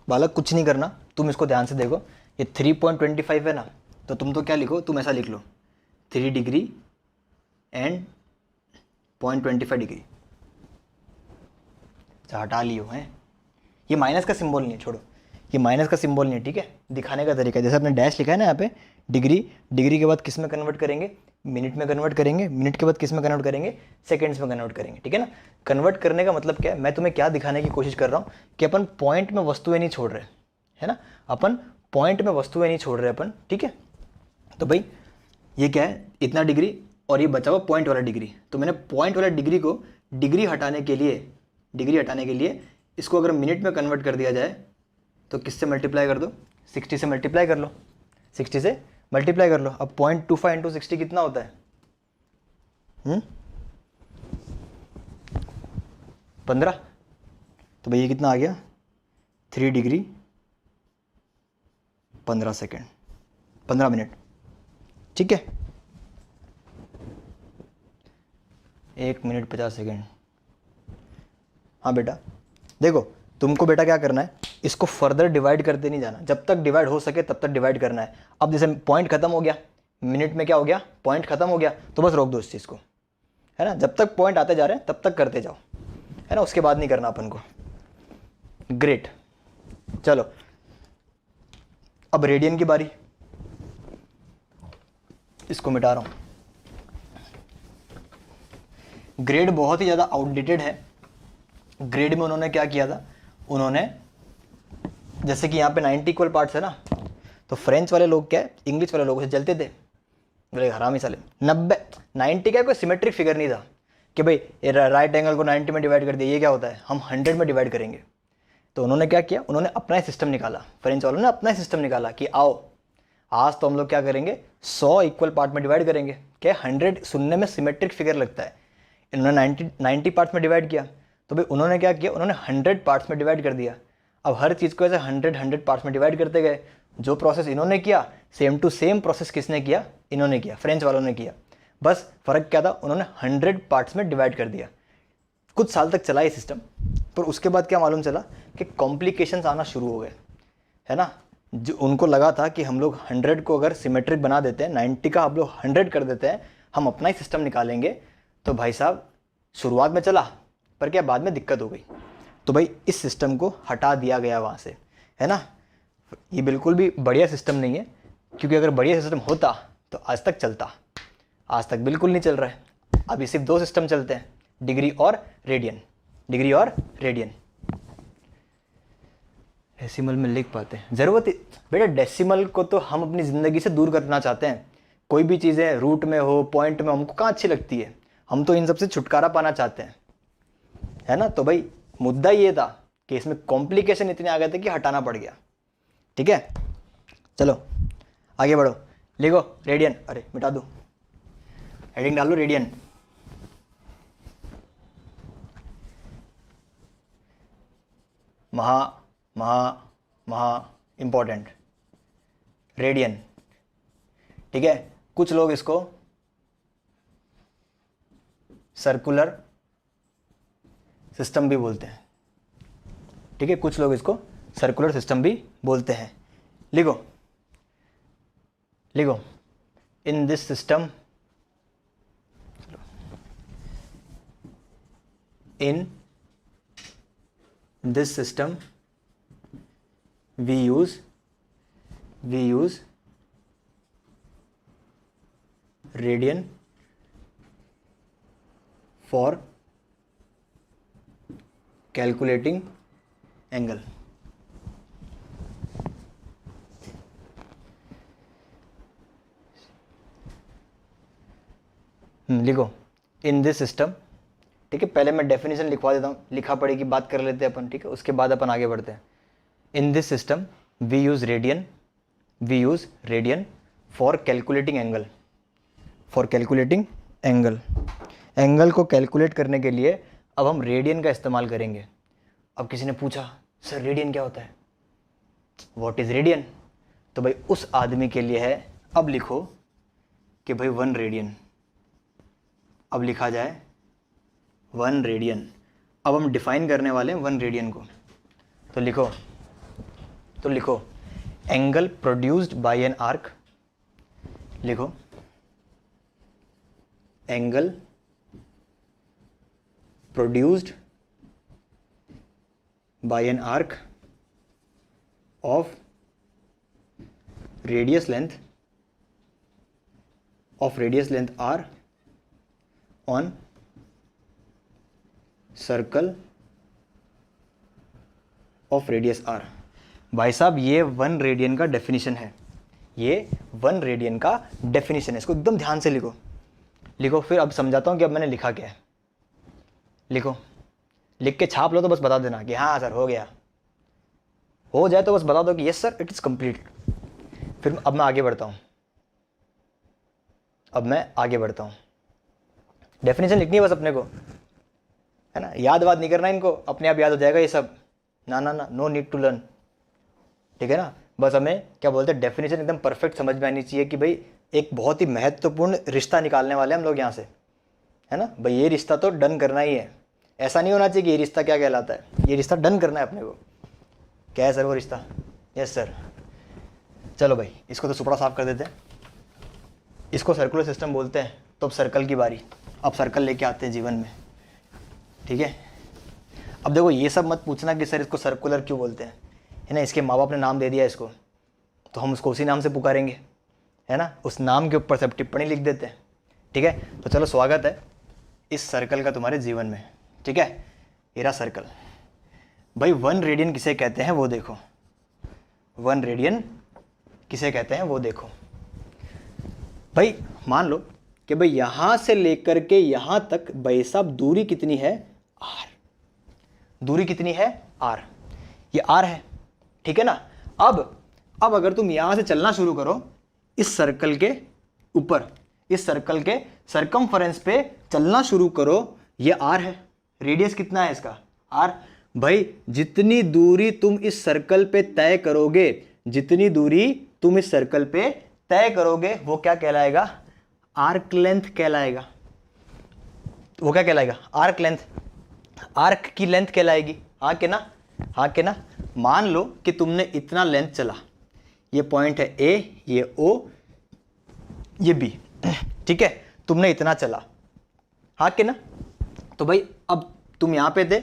S1: बालक कुछ नहीं करना, तुम इसको ध्यान से देखो, ये 3.25 है ना, तो तुम तो क्या लिखो, तुम ऐसा लिख लो 3 डिग्री एंड 0.25 डिग्री, हटा लियो है। ये माइनस का सिंबल नहीं है, छोड़ो, ये माइनस का सिंबल नहीं है, ठीक है, दिखाने का तरीका है। जैसे आपने डैश लिखा है ना यहाँ पे, डिग्री, डिग्री के बाद किस में कन्वर्ट करेंगे, मिनट में कन्वर्ट करेंगे, मिनट के बाद किस में कन्वर्ट करेंगे, सेकंड्स में कन्वर्ट करेंगे, ठीक है ना। कन्वर्ट करने का मतलब क्या है, मैं तुम्हें क्या दिखाने की कोशिश कर रहा हूँ कि अपन पॉइंट में वस्तुएं नहीं छोड़ रहे, है ना, अपन पॉइंट में वस्तुएं नहीं छोड़ रहे अपन, ठीक है। तो भाई ये क्या है, इतना डिग्री और ये बचा हुआ पॉइंट वाला डिग्री, तो मैंने पॉइंट वाला डिग्री को डिग्री हटाने के लिए इसको अगर मिनट में कन्वर्ट कर दिया जाए तो किससे मल्टीप्लाई कर दो, 60 से मल्टीप्लाई कर लो, 60 से मल्टीप्लाई कर लो। अब 0.25 इंटू 60 कितना होता है, 15। तो भाई ये कितना आ गया, 3 डिग्री 15 सेकेंड, 15 मिनट, ठीक है, 1 मिनट 50 सेकेंड। हाँ बेटा देखो, तुमको बेटा क्या करना है, इसको फर्दर डिवाइड करते नहीं जाना, जब तक डिवाइड हो सके तब तक डिवाइड करना है। अब जैसे पॉइंट खत्म हो गया, मिनट में क्या हो गया, पॉइंट खत्म हो गया, तो बस रोक दो इस चीज़ को, है ना, जब तक पॉइंट आते जा रहे हैं तब तक करते जाओ, है ना, उसके बाद नहीं करना अपन को। ग्रेट, चलो अब रेडियन की बारी, इसको मिटा रहा हूँ। ग्रेड बहुत ही ज़्यादा आउटडेटेड है। ग्रेड में उन्होंने क्या किया था, उन्होंने जैसे कि यहाँ पे 90 इक्वल पार्ट्स है ना, तो फ्रेंच वाले लोग क्या है, इंग्लिश वाले लोगों से जलते थे, बोले हरामी साले, 90 का कोई सिमेट्रिक फिगर नहीं था कि भाई राइट एंगल को 90 में डिवाइड कर दिया, ये क्या होता है, हम 100 में डिवाइड करेंगे। तो उन्होंने क्या किया, उन्होंने अपना ही सिस्टम निकाला, फ्रेंच वालों ने अपना ही सिस्टम निकाला कि आओ आज तो हम लोग क्या करेंगे, 100 इक्वल पार्ट में डिवाइड करेंगे। क्या 100 सुनने में सिमेट्रिक फिगर लगता है, इन्होंने 90 पार्ट्स में डिवाइड किया, तो भाई उन्होंने क्या किया, उन्होंने 100 पार्ट्स में डिवाइड कर दिया। अब हर चीज़ को ऐसे 100 पार्ट्स में डिवाइड करते गए। जो प्रोसेस इन्होंने किया सेम टू सेम प्रोसेस किसने किया, इन्होंने किया, फ्रेंच वालों ने किया, बस फ़र्क क्या था, उन्होंने 100 पार्ट्स में डिवाइड कर दिया। कुछ साल तक चला ये सिस्टम, पर उसके बाद क्या मालूम चला कि कॉम्प्लिकेशंस आना शुरू हो गए, है ना। जो उनको लगा था कि हम लोग 100 को अगर सिमेट्रिक बना देते हैं, 90 का हम लोग 100 कर देते हैं, हम अपना ही सिस्टम निकालेंगे। तो भाई साहब शुरुआत में चला, पर क्या बाद में दिक्कत हो गई, तो भाई इस सिस्टम को हटा दिया गया वहाँ से, है ना। ये बिल्कुल भी बढ़िया सिस्टम नहीं है, क्योंकि अगर बढ़िया सिस्टम होता तो आज तक चलता, आज तक बिल्कुल नहीं चल रहा है। अभी सिर्फ 2 सिस्टम चलते हैं, डिग्री और रेडियन, डिग्री और रेडियन, डेसिमल में लिख पाते हैं, ज़रूरत बेटा डेसिमल को तो हम अपनी ज़िंदगी से दूर करना चाहते हैं। कोई भी चीज़ें रूट में हो, पॉइंट में, हमको कहाँ अच्छी लगती है, हम तो इन सब से छुटकारा पाना चाहते हैं, है ना। तो भाई मुद्दा ये था कि इसमें कॉम्प्लिकेशन इतने आ गए थे कि हटाना पड़ गया। ठीक है, चलो आगे बढ़ो, लिखो रेडियन, अरे मिटा दो, हेडिंग डालो रेडियन। महा महा महा इंपॉर्टेंट रेडियन। ठीक है, कुछ लोग इसको सर्कुलर सिस्टम भी बोलते हैं। ठीक है, कुछ लोग इसको सर्कुलर सिस्टम भी बोलते हैं। लिखो लिखो, इन this system, in this system we use radian for calculating angle। लिखो इन दिस सिस्टम। ठीक है, पहले मैं डेफिनेशन लिखवा देता हूँ, लिखा पढ़ी की बात कर लेते हैं अपन। ठीक है, उसके बाद अपन आगे बढ़ते हैं। In this system we use radian for calculating angle. For calculating angle, angle को कैलकुलेट करने के लिए अब हम रेडियन का इस्तेमाल करेंगे। अब किसी ने पूछा सर रेडियन क्या होता है, व्हाट इज़ रेडियन, तो भाई उस आदमी के लिए है। अब लिखो कि भाई 1 रेडियन, अब लिखा जाए 1 रेडियन। अब हम डिफाइन करने वाले हैं 1 रेडियन को। तो लिखो angle produced by an arc. लिखो angle produced by an arc of radius length R on circle of radius R. भाई साहब ये 1 रेडियन का डेफिनेशन है, ये 1 रेडियन का डेफिनेशन है, इसको एकदम ध्यान से लिखो। फिर अब समझाता हूँ कि अब मैंने लिखा क्या है। लिखो, लिख के छाप लो तो बस बता देना कि हाँ सर हो गया, हो जाए तो बस बता दो कि yes sir it is complete. फिर अब मैं आगे बढ़ता हूँ, डेफिनेशन लिखनी है बस अपने को, है ना, याद वाद नहीं करना इनको, अपने आप याद हो जाएगा ये सब। ना, नो नीड टू लर्न। ठीक है ना, बस हमें क्या बोलते हैं, डेफिनेशन एकदम परफेक्ट समझ में आनी चाहिए कि भाई एक बहुत ही महत्वपूर्ण रिश्ता निकालने वाले हम लोग यहाँ से, है ना। भाई ये रिश्ता तो डन करना ही है, ऐसा नहीं होना चाहिए कि ये रिश्ता क्या कहलाता है, ये रिश्ता डन करना है अपने को। क्या है सर वो रिश्ता? Yes sir. चलो भाई इसको तो सुपड़ा साफ कर देते हैं, इसको सर्कुलर सिस्टम बोलते हैं। तो अब सर्कल की बारी, अब सर्कल लेके आते हैं जीवन में। ठीक है, अब देखो ये सब मत पूछना कि सर इसको सर्कुलर क्यों बोलते हैं, है ना, इसके माँ बाप ने नाम दे दिया इसको तो हम उसको उसी नाम से पुकारेंगे, है ना, उस नाम के ऊपर सब टिप्पणी लिख देते हैं। ठीक है, तो चलो स्वागत है इस सर्कल का तुम्हारे जीवन में। ठीक है, ये रहा सर्कल। भाई 1 रेडियन किसे कहते हैं वो देखो, 1 रेडियन किसे कहते हैं वो देखो। भाई मान लो कि भाई यहाँ से लेकर के यहाँ तक भाई साहब दूरी कितनी है, r। दूरी कितनी है, r, ये r है। ठीक है ना। अब अगर तुम यहाँ से चलना शुरू करो इस सर्कल के ऊपर, इस सर्कल के सर्कमफरेंस पे चलना शुरू करो, ये r है। रेडियस कितना है इसका, r। भाई जितनी दूरी तुम इस सर्कल पे तय करोगे, जितनी दूरी तुम इस सर्कल पे तय करोगे वो क्या कहलाएगा, आर्क लेंथ कहलाएगा। वो क्या कहलाएगा, आर्क लेंथ, आर्क की लेंथ कहलाएगी। हाँ के ना, हाँ के ना। मान लो कि तुमने इतना लेंथ चला, ये पॉइंट है A, ये O, ये B। ठीक है, तुमने इतना चला, हाँ के ना। तो भाई अब तुम यहाँ पे थे,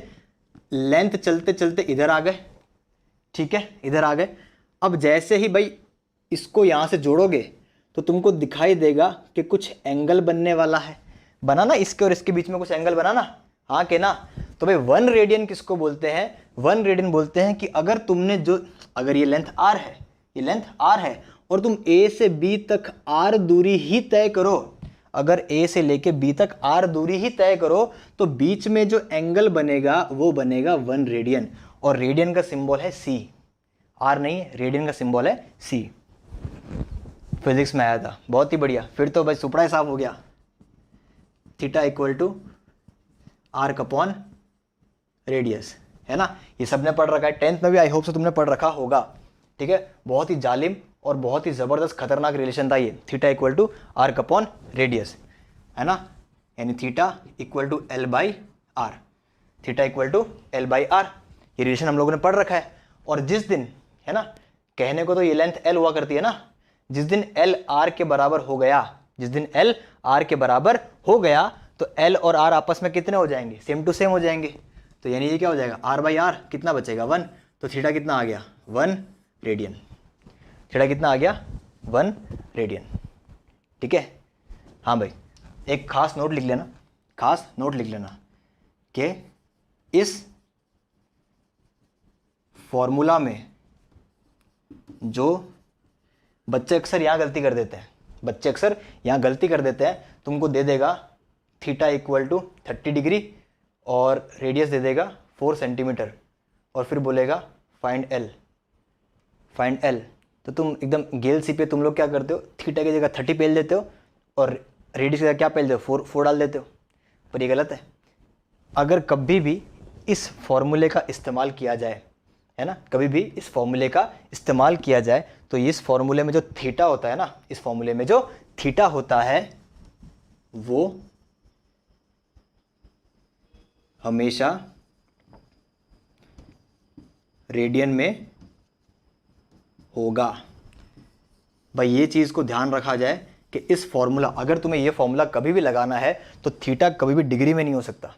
S1: लेंथ चलते चलते इधर आ गए। ठीक है, इधर आ गए। अब जैसे ही भाई इसको यहाँ से जोड़ोगे तो तुमको दिखाई देगा कि कुछ एंगल बनने वाला है, बना ना, इसके और इसके बीच में कुछ एंगल बना ना, हाँ के ना। तो भाई 1 रेडियन किसको बोलते हैं? 1 रेडियन बोलते हैं कि अगर तुमने जो, अगर ये लेंथ r है, ये लेंथ r है और तुम a से b तक r दूरी ही तय करो, अगर a से लेके b तक r दूरी ही तय करो तो बीच में जो एंगल बनेगा वो बनेगा 1 रेडियन, और रेडियन का सिंबल है c, r नहीं है, रेडियन का सिंबल है c। फिजिक्स में आया था, बहुत ही बढ़िया। फिर तो भाई सुपड़ा ही साफ हो गया। Theta equal to R upon radius, है ना, ये सबने पढ़ रखा है 10th में भी, आई होप से तुमने पढ़ रखा होगा। ठीक है, बहुत ही जालिम और बहुत ही ज़बरदस्त खतरनाक रिलेशन था ये, theta equal to R upon radius, है ना, यानी theta equal to L by R, theta equal to L by R, ये रिलेशन हम लोगों ने पढ़ रखा है। और जिस दिन, है ना, कहने को तो ये लेंथ एल हुआ करती है ना, जिस दिन एल आर के बराबर हो गया, जिस दिन एल आर के बराबर हो गया तो एल और आर आपस में कितने हो जाएंगे? सेम टू सेम हो जाएंगे। तो यानी ये क्या हो जाएगा? आर बाई आर कितना बचेगा? 1। तो थीटा कितना आ गया? 1 रेडियन। थीटा कितना आ गया? 1 रेडियन। ठीक है, हाँ भाई, एक खास नोट लिख लेना, खास नोट लिख लेना कि इस फॉर्मूला में जो बच्चे अक्सर यहाँ गलती कर देते हैं, बच्चे अक्सर यहाँ गलती कर देते हैं, तुमको दे देगा थीटा इक्वल टू 30 डिग्री और रेडियस दे देगा 4 सेंटीमीटर और फिर बोलेगा फाइंड एल, फाइंड एल। तो तुम एकदम गेल सी पे तुम लोग क्या करते हो, थीटा की जगह 30 पेल देते हो और रेडियस की जगह क्या पेल देते हो? 4 डाल देते हो, पर ये गलत है। अगर कभी भी इस फॉर्मूले का इस्तेमाल किया जाए, है ना, कभी भी इस फॉर्मूले का इस्तेमाल किया जाए तो इस फॉर्मूले में जो थीटा होता है ना, इस फॉर्मूले में जो थीटा होता है वो हमेशा रेडियन में होगा। भाई ये चीज़ को ध्यान रखा जाए कि इस फॉर्मूला, अगर तुम्हें ये फॉर्मूला कभी भी लगाना है तो थीटा कभी भी डिग्री में नहीं हो सकता,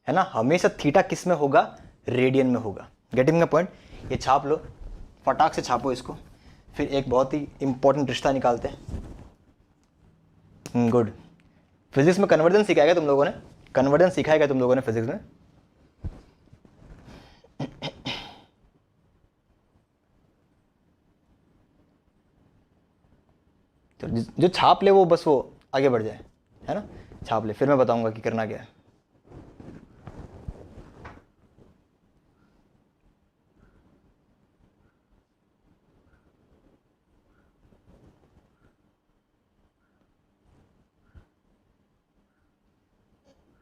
S1: है ना, हमेशा थीटा किस में होगा? रेडियन में होगा। Getting the point? ये छाप लो, फटाक से छापो इसको, फिर एक बहुत ही इंपॉर्टेंट रिश्ता निकालते हैं। गुड। फिजिक्स में कन्वर्जन सिखाएगा तुम लोगों ने, कन्वर्जन सिखाएगा तुम लोगों ने फिजिक्स में। तो जो छाप ले वो बस वो आगे बढ़ जाए, है ना, छाप ले, फिर मैं बताऊंगा कि करना क्या है।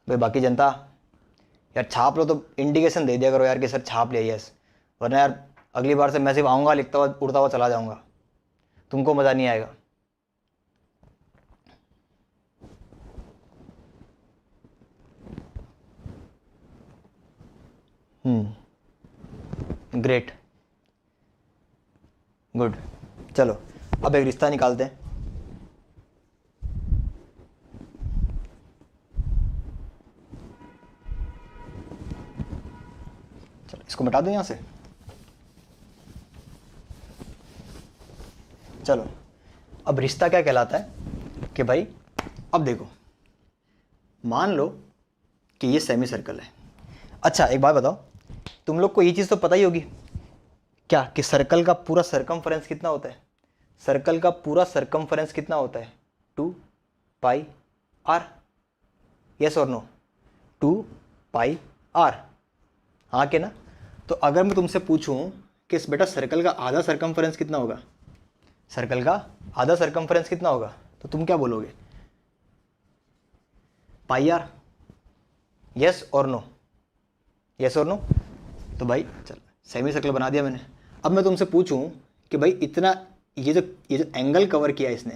S1: भाई बाकी जनता यार छाप लो तो इंडिकेशन दे दिया करो यार कि सर छाप लिया यस, वरना यार अगली बार से मैं सिर्फ आऊँगा, लिखता हुआ उड़ता हुआ चला जाऊँगा, तुमको मज़ा नहीं आएगा। Great, good. चलो अब एक रिश्ता निकालते हैं। चलो इसको मिटा दूं यहाँ से। चलो अब रिश्ता क्या कहलाता है कि भाई अब देखो, मान लो कि ये सेमी सर्कल है। अच्छा एक बात बताओ, तुम लोग को ये चीज़ तो पता ही होगी क्या कि सर्कल का पूरा सरकमफरेंस कितना होता है? सर्कल का पूरा सरकमफरेंस कितना होता है? 2 पाई आर। यस और नो? 2 पाई आर, हाँ के ना? तो अगर मैं तुमसे पूछूं कि बेटा सर्कल का आधा सरकमफरेंस कितना होगा, सर्कल का आधा सरकमफरेंस कितना होगा, तो तुम क्या बोलोगे? पाई आर। यस और नो? यस और नो? तो भाई चल सेमी सर्कल बना दिया मैंने। अब मैं तुमसे पूछूं कि भाई इतना ये जो एंगल कवर किया इसने,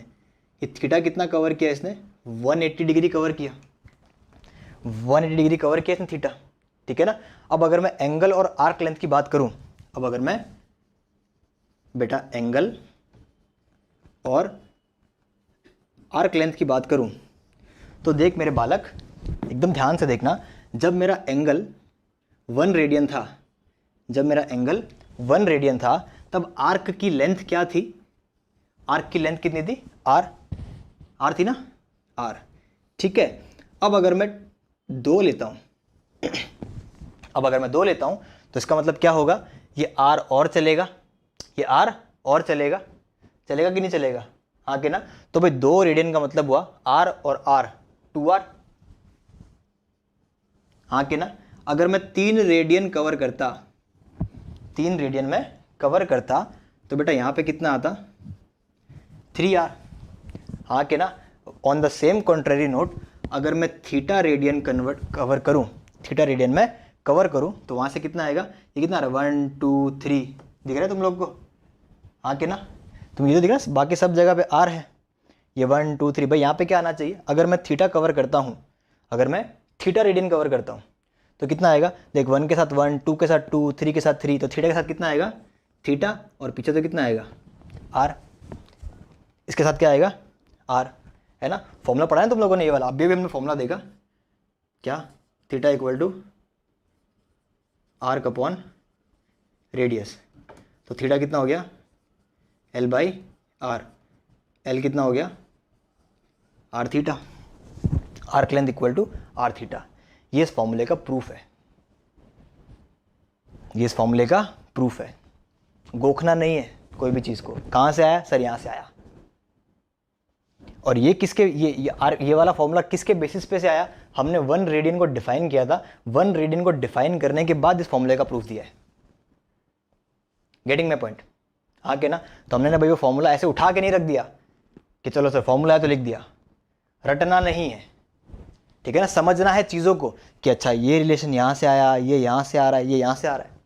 S1: ये थीटा कितना कवर किया इसने? 180 डिग्री कवर किया, 180 डिग्री कवर किया इसने थीटा, ठीक है ना। अब अगर मैं एंगल और आर्क लेंथ की बात करूं, अब अगर मैं बेटा एंगल और आर्क लेंथ की बात करूं तो देख मेरे बालक, एकदम ध्यान से देखना, जब मेरा एंगल 1 रेडियन था, जब मेरा एंगल 1 रेडियन था तब आर्क की लेंथ क्या थी? आर्क की लेंथ कितनी थी? आर थी ना, आर, ठीक है। अब अगर मैं 2 लेता हूं, अब अगर मैं 2 लेता हूँ तो इसका मतलब क्या होगा, ये r और चलेगा, ये r और चलेगा, चलेगा कि नहीं चलेगा, हाँ कि ना। तो भाई 2 रेडियन का मतलब हुआ r और r 2r, हाँ कि ना। अगर मैं 3 रेडियन कवर करता, 3 रेडियन में कवर करता तो बेटा यहाँ पे कितना आता 3r, हाँ कि ना। On the same contrary note, अगर मैं थीटा रेडियन कवर करूँ, थीटा रेडियन में कवर करूँ तो वहाँ से कितना आएगा, ये कितना आ रहा है 1 2 3, दिख रहा है तुम लोग को, हाँ कि ना। तुम ये तो दिख रहा है, बाकी सब जगह पे r है, ये 1 2 3, भाई यहाँ पे क्या आना चाहिए, अगर मैं थीटा कवर करता हूँ, अगर मैं थीटा रेडियन कवर करता हूँ तो कितना आएगा, देख 1 के साथ 1, 2 के साथ 2, 3 के साथ 3, तो थीटा के साथ कितना आएगा थीटा, और पीछे तो कितना आएगा r, इसके साथ क्या आएगा r, है ना। फॉर्मूला पढ़ा है तुम लोगों ने ये वाला, अभी भी हमने फॉर्मूला देखा क्या, theta equal to arc upon radius, तो थीटा कितना हो गया L बाई आर, L कितना हो गया R theta, arc length equal to R theta. ये इस फॉर्मूले का प्रूफ है, ये इस फॉर्मूले का प्रूफ है, गोखना नहीं है कोई भी चीज़ को। कहाँ से आया सर, यहाँ से आया। और ये किसके, ये वाला फॉर्मूला किसके बेसिस पे से आया, हमने 1 रेडियन को डिफाइन किया था, 1 रेडियन को डिफाइन करने के बाद इस फॉर्मूले का प्रूफ दिया है। गेटिंग माय पॉइंट, हाँ के ना। तो हमने ना भाई वो फॉर्मूला ऐसे उठा के नहीं रख दिया कि चलो सर फॉर्मूला है तो लिख दिया, रटना नहीं है, ठीक है ना। समझना है चीज़ों को कि अच्छा ये रिलेशन यहाँ से आया, ये यहाँ से आ रहा है, ये यहाँ से आ रहा है।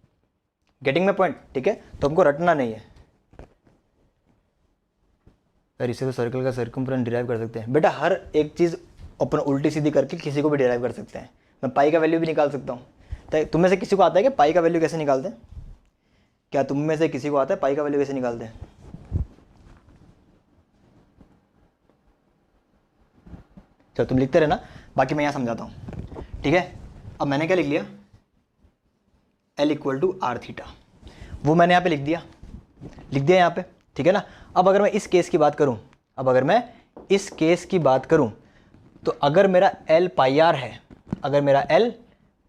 S1: गेटिंग माय पॉइंट, ठीक है। तो हमको रटना नहीं है। सर इससे तो सर्कल का सर्कम्फ्रेंस डिराइव कर सकते हैं, बेटा हर एक चीज़ अपन उल्टी सीधी करके किसी को भी डिराइव कर सकते हैं। मैं पाई का वैल्यू भी निकाल सकता हूँ। तो तुम में से किसी को आता है कि पाई का वैल्यू कैसे निकालते हैं, क्या तुम में से किसी को आता है पाई का वैल्यू कैसे निकालते हैं? चलो तुम लिखते रहना, बाकी मैं यहाँ समझाता हूँ, ठीक है। अब मैंने क्या लिख लिया, L equal to R theta, वो मैंने यहाँ पे लिख दिया यहाँ पे, ठीक है ना। अब अगर मैं इस केस की बात करूं, अब अगर मैं इस केस की बात करूं तो अगर मेरा L पाई आर है, अगर मेरा L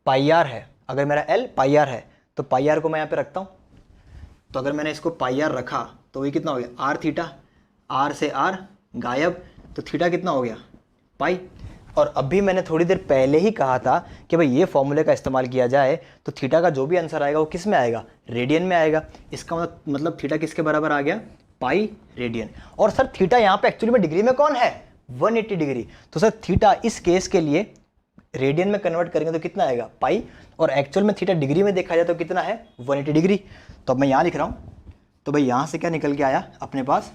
S1: पाई आर है, अगर मेरा L पाई आर है तो पाई आर को मैं यहाँ पे रखता हूं। तो अगर मैंने इसको पाई आर रखा तो ये कितना हो गया आर थीटा, आर से आर गायब, तो थीटा कितना हो गया पाई। और अभी मैंने थोड़ी देर पहले ही कहा था कि भाई ये फॉर्मूले का इस्तेमाल किया जाए तो थीटा का जो भी आंसर आएगा वो किस में आएगा, रेडियन में आएगा। इसका मतलब थीटा किसके बराबर आ गया, पाई रेडियन। और सर थीटा यहाँ पे एक्चुअली में डिग्री में कौन है, 180 डिग्री। तो सर थीटा इस केस के लिए रेडियन में कन्वर्ट करेंगे तो कितना आएगा पाई, और एक्चुअल में थीटा डिग्री में देखा जाए तो कितना है 180 डिग्री। तो अब मैं यहाँ लिख रहा हूँ, तो भाई यहाँ से क्या निकल के आया अपने पास,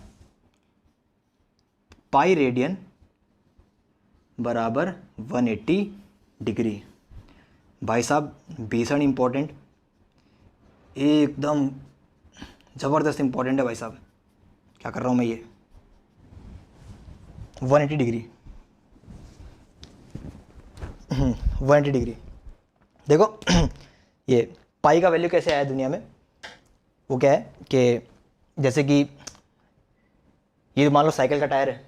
S1: पाई रेडियन बराबर 180 डिग्री। भाई साहब भीषण इंपॉर्टेंट, एकदम ज़बरदस्त इंपॉर्टेंट है भाई साहब। क्या कर रहा हूँ मैं, ये 180 डिग्री 180 डिग्री। देखो ये पाई का वैल्यू कैसे आया दुनिया में, वो क्या है कि जैसे कि ये मान लो साइकिल का टायर है,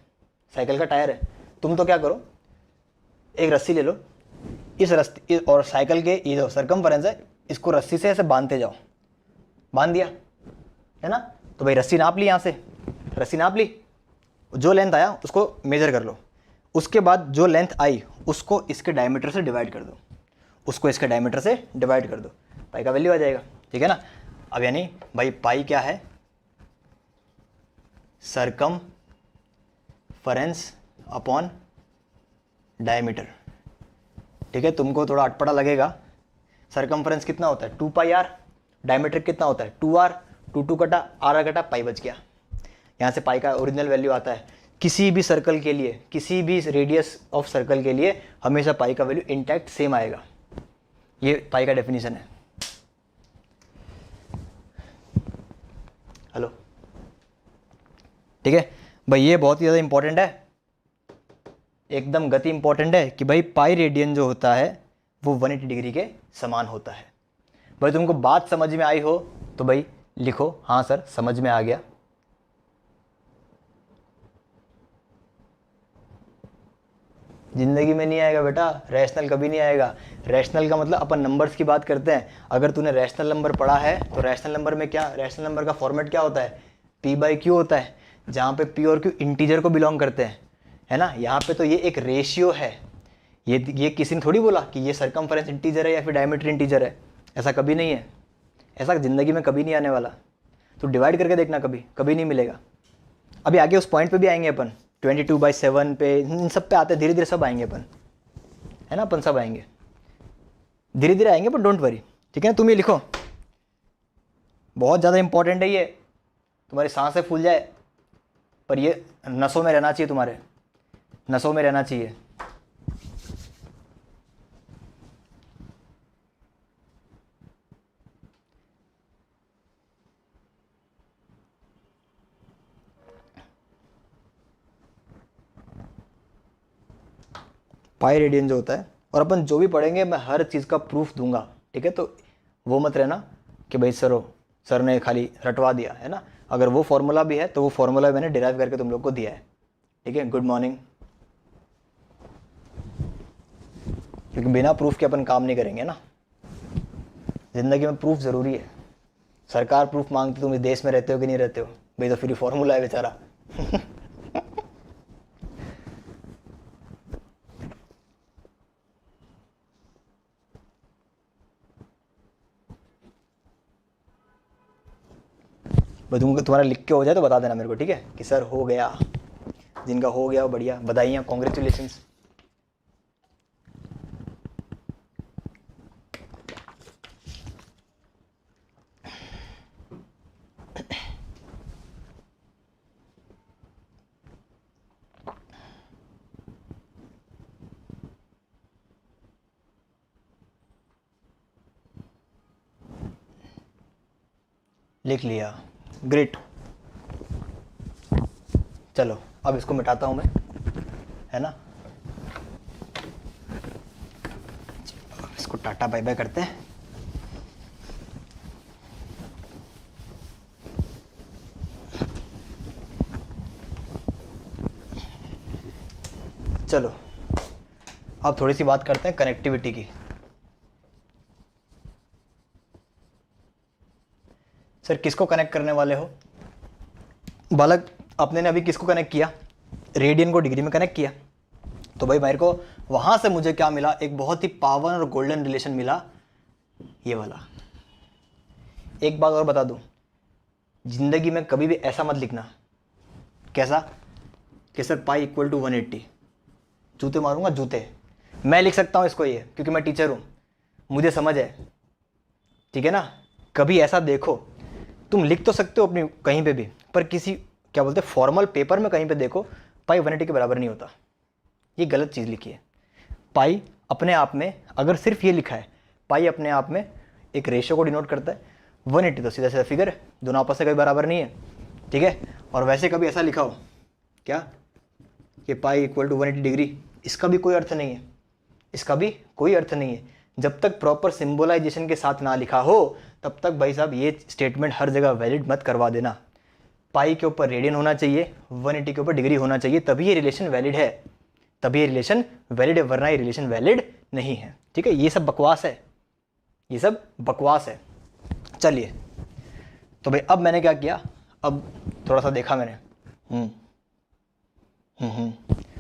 S1: साइकिल का टायर है, तुम तो क्या करो एक रस्सी ले लो, इस रस्सी और साइकिल के ये जो सर्कमफरेंस है इसको रस्सी से ऐसे बांधते जाओ, बांध दिया है ना। तो भाई रस्सी नाप ली, यहाँ से रस्सी नाप ली, जो लेंथ आया उसको मेजर कर लो, उसके बाद जो लेंथ आई उसको इसके डायमीटर से डिवाइड कर दो, उसको इसके डायमीटर से डिवाइड कर दो, पाई का वैल्यू आ जाएगा, ठीक है ना। अब यानी भाई पाई क्या है, सर्कमफरेंस अपॉन डायमीटर, ठीक है। तुमको थोड़ा अटपटा लगेगा, सर्कमफरेंस कितना होता है 2 पाई आर, डायमीटर कितना होता है 2 आर, 2 कटा आर कटा पाई बच गया। यहाँ से पाई का ओरिजिनल वैल्यू आता है किसी भी सर्कल के लिए, किसी भी रेडियस ऑफ सर्कल के लिए हमेशा पाई का वैल्यू इंटैक्ट सेम आएगा। ये पाई का डेफिनेशन है। हेलो, ठीक है भाई, ये बहुत ही ज़्यादा इंपॉर्टेंट है, एकदम गति इंपॉर्टेंट है कि भाई पाई रेडियन जो होता है वो 180 डिग्री के समान होता है। भाई तुमको बात समझ में आई हो तो भाई लिखो हाँ सर समझ में आ गया। ज़िंदगी में नहीं आएगा बेटा, रैशनल कभी नहीं आएगा। रैशनल का मतलब अपन नंबर्स की बात करते हैं। अगर तूने रैशनल नंबर पढ़ा है तो रैशनल नंबर में क्या, रैशनल नंबर का फॉर्मेट क्या होता है, पी बाई क्यू होता है, जहाँ पे पी और क्यू इंटीजर को बिलोंग करते हैं, है ना। यहाँ पे तो ये एक रेशियो है। ये किसी ने थोड़ी बोला कि ये सरकमफेरेंस इंटीजर है या फिर डायमीटर इंटीजर है, ऐसा कभी नहीं है। ऐसा ज़िंदगी में कभी नहीं आने वाला। तो डिवाइड करके देखना, कभी कभी नहीं मिलेगा। अभी आगे उस पॉइंट पे भी आएंगे अपन, 22/7 पे, इन सब पे आते धीरे धीरे सब आएंगे अपन, है ना। अपन सब आएंगे, धीरे धीरे आएंगे, पर डोंट वरी, ठीक है ना। तुम ये लिखो, बहुत ज़्यादा इंपॉर्टेंट है ये। तुम्हारी सांसें फूल जाए पर ये नसों में रहना चाहिए, तुम्हारे नसों में रहना चाहिए। पाई रेडियन जो होता है, और अपन जो भी पढ़ेंगे मैं हर चीज़ का प्रूफ दूंगा, ठीक है। तो वो मत रहना कि भाई सर ने खाली रटवा दिया, है ना। अगर वो फॉर्मूला भी है तो वो फॉर्मूला मैंने डिराइव करके तुम लोग को दिया है, ठीक है। Good morning. क्योंकि बिना प्रूफ के अपन काम नहीं करेंगे ना। ज़िंदगी में प्रूफ ज़रूरी है। सरकार प्रूफ मांगती, तुम इस देश में रहते हो कि नहीं रहते हो, भाई तो फिर फॉर्मूला है बेचारा। तुम्हारा लिख के हो जाए तो बता देना मेरे को, ठीक है, कि सर हो गया। जिनका हो गया वो बढ़िया, बधाइयाँ, कॉन्ग्रेचुलेशंस। लिख लिया, ग्रेट। चलो अब इसको मिटाता हूँ मैं, है ना। इसको टाटा बाय बाय करते हैं। चलो अब थोड़ी सी बात करते हैं कनेक्टिविटी की। सर किसको कनेक्ट करने वाले हो बालक? अपने ने अभी किसको कनेक्ट किया? रेडियन को डिग्री में कनेक्ट किया। तो भाई मेरे को वहाँ से मुझे क्या मिला, एक बहुत ही पावन और गोल्डन रिलेशन मिला, ये वाला। एक बात और बता दूँ, जिंदगी में कभी भी ऐसा मत लिखना, कैसा कि सर पाई इक्वल टू 180। जूते मारूंगा, जूते। मैं लिख सकता हूँ इसको ये, क्योंकि मैं टीचर हूँ, मुझे समझ है, ठीक है ना। कभी ऐसा देखो, तुम लिख तो सकते हो अपनी कहीं पे भी, पर किसी क्या बोलते हैं फॉर्मल पेपर में कहीं पे देखो पाई 180 के बराबर नहीं होता। ये गलत चीज़ लिखी है। पाई अपने आप में, अगर सिर्फ ये लिखा है, पाई अपने आप में एक रेशियो को डिनोट करता है। 180 तो सीधा सीधा फिगर है, दोनों आपस से कभी बराबर नहीं है, ठीक है। और वैसे कभी ऐसा लिखा हो क्या कि पाई इक्वल टू 180 डिग्री, इसका भी कोई अर्थ नहीं है, इसका भी कोई अर्थ नहीं है। जब तक प्रॉपर सिंबलाइजेशन के साथ ना लिखा हो तब तक भाई साहब ये स्टेटमेंट हर जगह वैलिड मत करवा देना। पाई के ऊपर रेडियन होना चाहिए, 180 के ऊपर डिग्री होना चाहिए, तभी ये रिलेशन वैलिड है, तभी ये रिलेशन वैलिड है, वरना ये रिलेशन वैलिड नहीं है, ठीक है। ये सब बकवास है, ये सब बकवास है। चलिए तो भाई अब मैंने क्या किया, अब थोड़ा सा देखा मैंने,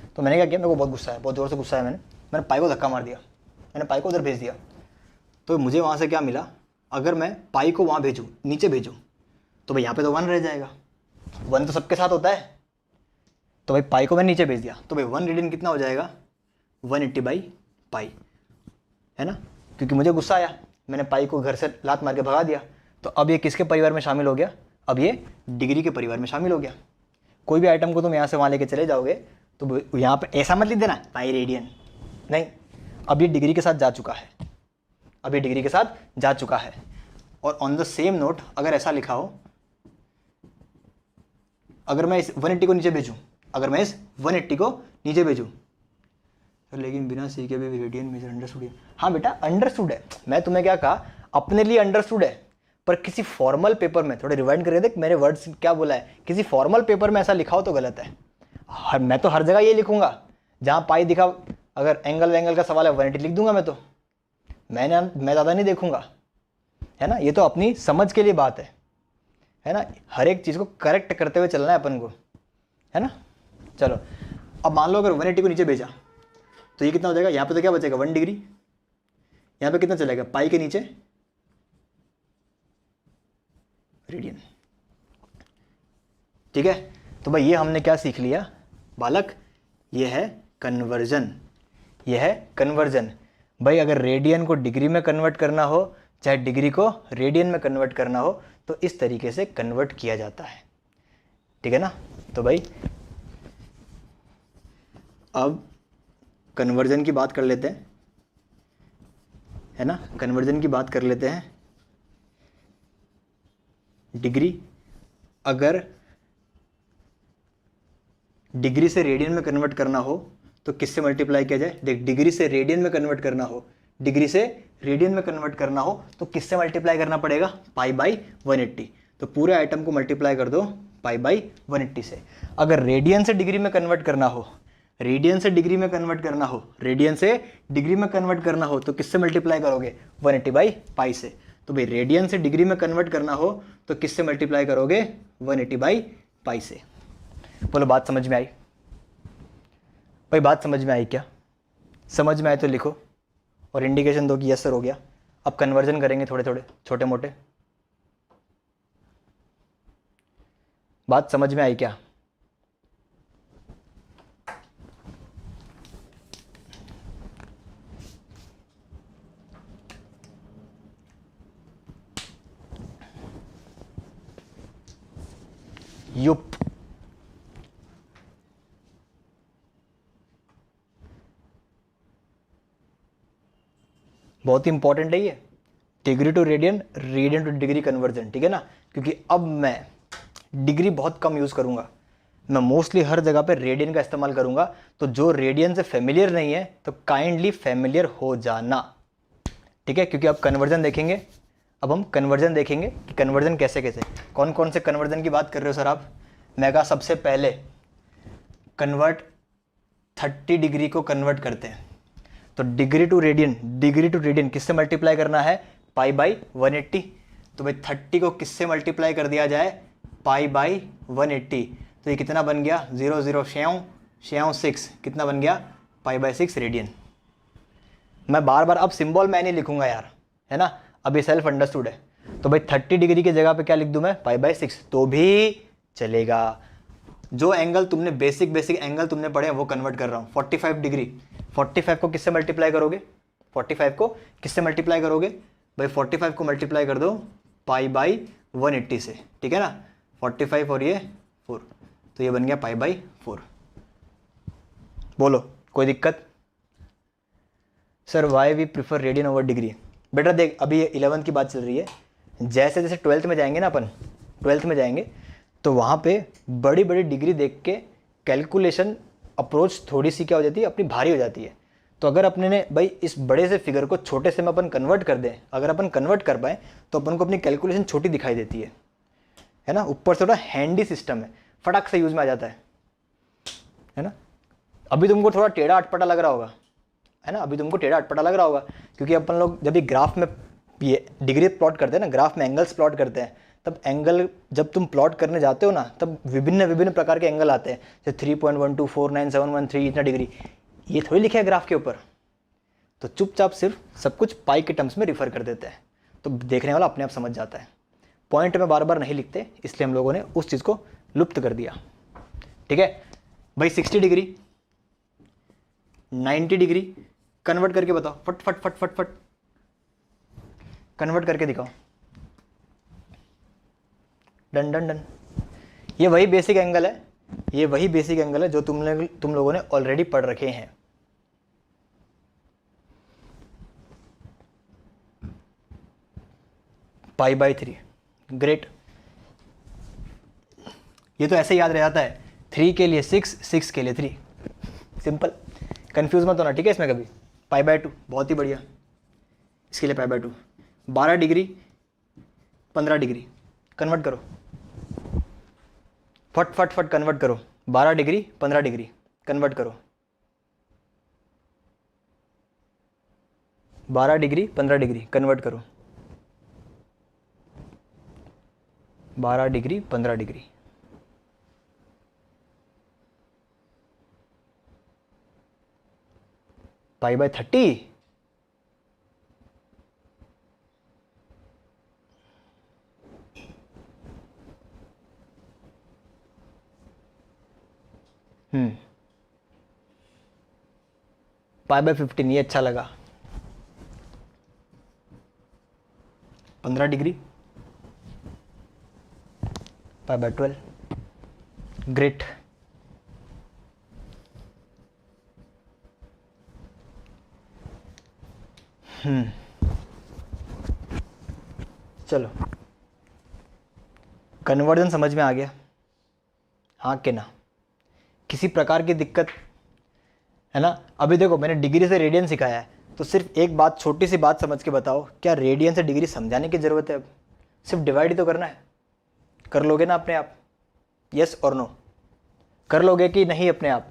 S1: तो मैंने क्या किया, मेरे को बहुत गुस्सा है, बहुत ज़ोर से गुस्सा है। मैंने पाई को धक्का मार दिया, मैंने पाई को उधर भेज दिया। तो मुझे वहाँ से क्या मिला, अगर मैं पाई को वहाँ भेजूँ, नीचे भेजूँ, तो भाई यहाँ पे तो 1 रह जाएगा। 1 तो सबके साथ होता है, तो भाई पाई को मैंने नीचे भेज दिया, तो भाई 1 रेडियन कितना हो जाएगा, 180 बाई पाई, है ना। क्योंकि मुझे गुस्सा आया, मैंने पाई को घर से लात मार के भगा दिया। तो अब ये किसके परिवार में शामिल हो गया, अब ये डिग्री के परिवार में शामिल हो गया। कोई भी आइटम को तुम यहाँ से वहाँ लेके चले जाओगे तो यहाँ पे ऐसा मत लिख देना पाई रेडियन, नहीं, अब ये डिग्री के साथ जा चुका है, अब ये डिग्री के साथ जा चुका है। और ऑन द सेम नोट अगर ऐसा लिखा हो, अगर मैं इस 180 को नीचे भेजूँ, अगर मैं इस 180 को नीचे भेजूँ, लेकिन बिना सीखे भी रेडियन मेजर अंडरस्टूड है। हाँ बेटा अंडरस्टूड है, मैं तुम्हें क्या कहा, अपने लिए अंडरस्टूड है, पर किसी फॉर्मल पेपर में, थोड़े रिवाइंड करके देख मेरे वर्ड्स क्या बोला है, किसी फॉर्मल पेपर में ऐसा लिखा हो तो गलत है। मैं तो हर जगह ये लिखूंगा, जहाँ पाई दिखा अगर एंगल का सवाल है 180 लिख दूंगा मैं, तो मैं ज़्यादा नहीं देखूंगा, है ना। ये तो अपनी समझ के लिए बात है ना। हर एक चीज़ को करेक्ट करते हुए चलना है अपन को, है ना। चलो अब मान लो अगर 180 को नीचे भेजा तो ये कितना हो जाएगा, यहाँ पे तो क्या बचेगा 1 डिग्री, यहाँ पे कितना चलेगा पाई के नीचे रेडियन। ठीक है, तो भाई ये हमने क्या सीख लिया बालक, ये है कन्वर्जन, ये है कन्वर्जन। भाई अगर रेडियन को डिग्री में कन्वर्ट करना हो, चाहे डिग्री को रेडियन में कन्वर्ट करना हो, तो इस तरीके से कन्वर्ट किया जाता है, ठीक है ना। तो भाई अब कन्वर्जन की बात कर लेते हैं, है ना, कन्वर्जन की बात कर लेते हैं। डिग्री, अगर डिग्री से रेडियन में कन्वर्ट करना हो तो किससे मल्टीप्लाई किया जाए। देख, डिग्री से रेडियन में कन्वर्ट करना हो, डिग्री से रेडियन में कन्वर्ट करना हो तो किससे मल्टीप्लाई करना पड़ेगा, पाई बाई 180। तो पूरे आइटम को मल्टीप्लाई कर दो पाई बाई 180 से। अगर रेडियन से डिग्री में कन्वर्ट करना हो, रेडियन से डिग्री में कन्वर्ट करना हो, रेडियन से डिग्री में कन्वर्ट करना हो तो किससे मल्टीप्लाई करोगे, 180 बाई पाई से। तो भाई रेडियन से डिग्री में कन्वर्ट करना हो तो किससे मल्टीप्लाई करोगे, 180 बाई पाई से। बोलो बात समझ में आई भाई, बात समझ में आई क्या। समझ में आए तो लिखो और इंडिकेशन दो कि यस सर हो गया। अब कन्वर्जन करेंगे थोड़े थोड़े छोटे मोटे। बात समझ में आई क्या। युप, बहुत ही इंपॉर्टेंट है ये, degree to radian, radian to degree conversion, ठीक है ना। क्योंकि अब मैं डिग्री बहुत कम यूज़ करूँगा, मैं मोस्टली हर जगह पे रेडियन का इस्तेमाल करूँगा। तो जो रेडियन से फेमिलियर नहीं है तो काइंडली फेमिलियर हो जाना, ठीक है। क्योंकि अब कन्वर्जन देखेंगे, अब हम कन्वर्जन देखेंगे कि कन्वर्जन कैसे कैसे, कौन कौन से कन्वर्जन की बात कर रहे हो सर आप। मैं कहा सबसे पहले कन्वर्ट 30 डिग्री को कन्वर्ट करते हैं। तो degree to radian, degree to radian किससे मल्टीप्लाई करना है, पाई बाई 180। तो भाई 30 को किससे मल्टीप्लाई कर दिया जाए, पाई बाई 180। तो ये कितना बन गया, 0 0 6 6, कितना बन गया, पाई बाई 6 रेडियन। मैं बार बार अब सिंबल मैं नहीं लिखूंगा यार, है ना, अब ये सेल्फ अंडरस्टूड है। तो भाई 30 डिग्री की जगह पे क्या लिख दूं मैं, पाई बाई 6, तो भी चलेगा। जो एंगल तुमने बेसिक एंगल तुमने पढ़े हैं वो कन्वर्ट कर रहा हूँ। 45 डिग्री, 45 को किससे मल्टीप्लाई करोगे, 45 को किससे मल्टीप्लाई करोगे भाई, 45 को मल्टीप्लाई कर दो पाई बाई 180 से, ठीक है ना। 45 और ये 4, तो ये बन गया पाई बाई 4। बोलो कोई दिक्कत। Sir why we prefer radian over degree. बेटा देख, अभी ये 11th की बात चल रही है, जैसे जैसे 12th में जाएंगे ना अपन, 12th में जाएंगे तो वहाँ पे बड़ी बड़ी डिग्री देख के कैलकुलेशन अप्रोच थोड़ी सी क्या हो जाती है, अपनी भारी हो जाती है। तो अगर अपने ने भाई इस बड़े से फिगर को छोटे से में अपन कन्वर्ट कर दें, अगर अपन कन्वर्ट कर पाए तो अपन को अपनी कैलकुलेशन छोटी दिखाई देती है ना। ऊपर से थोड़ा हैंडी सिस्टम है, फटाक से यूज़ में आ जाता है ना। अभी तुमको थोड़ा टेढ़ा अटपटा लग रहा होगा, है ना, अभी तुमको टेढ़ा अटपटा लग रहा होगा क्योंकि अपन लोग जब भी ग्राफ में ये डिग्री प्लॉट करते हैं ना, ग्राफ में एंगल्स प्लॉट करते हैं, तब एंगल जब तुम प्लॉट करने जाते हो ना, तब विभिन्न प्रकार के एंगल आते हैं, जैसे 3.12, 49713 इतना डिग्री, ये थोड़ी लिखा है ग्राफ के ऊपर। तो चुपचाप सिर्फ सब कुछ पाई के टर्म्स में रिफर कर देते हैं, तो देखने वाला अपने आप समझ जाता है। पॉइंट में बार बार नहीं लिखते, इसलिए हम लोगों ने उस चीज़ को लुप्त कर दिया, ठीक है भाई। 60 डिग्री, 90 डिग्री कन्वर्ट करके बताओ, फट फट फट फट फट कन्वर्ट करके दिखाओ। Done done done. ये वही बेसिक एंगल है, ये वही बेसिक एंगल है जो तुम लोगों ने ऑलरेडी पढ़ रखे हैं। Pi by 3, great. ये तो ऐसे याद रह जाता है, 3 के लिए 6, 6 के लिए 3, सिंपल, कंफ्यूज मत होना, ठीक है इसमें कभी। पाई बाई 2 बहुत ही बढ़िया, इसके लिए pi by 2। 12 degree, 15 degree convert करो, फट फट फट कन्वर्ट करो। 12 डिग्री 15 डिग्री कन्वर्ट करो। 12 डिग्री 15 डिग्री कन्वर्ट करो, 12 degree 15 degree, pi by 30, pi by 15, ये अच्छा लगा। 15 डिग्री पाई बाय 12, ग्रेट। चलो कन्वर्जन समझ में आ गया, हाँ कि ना? किसी प्रकार की दिक्कत है ना? अभी देखो मैंने डिग्री से रेडियन सिखाया है, तो सिर्फ एक बात, छोटी सी बात समझ के बताओ, क्या रेडियन से डिग्री समझाने की ज़रूरत है? अब सिर्फ डिवाइड ही तो करना है, कर लोगे ना अपने आप? यस और नो, कर लोगे कि नहीं अपने आप?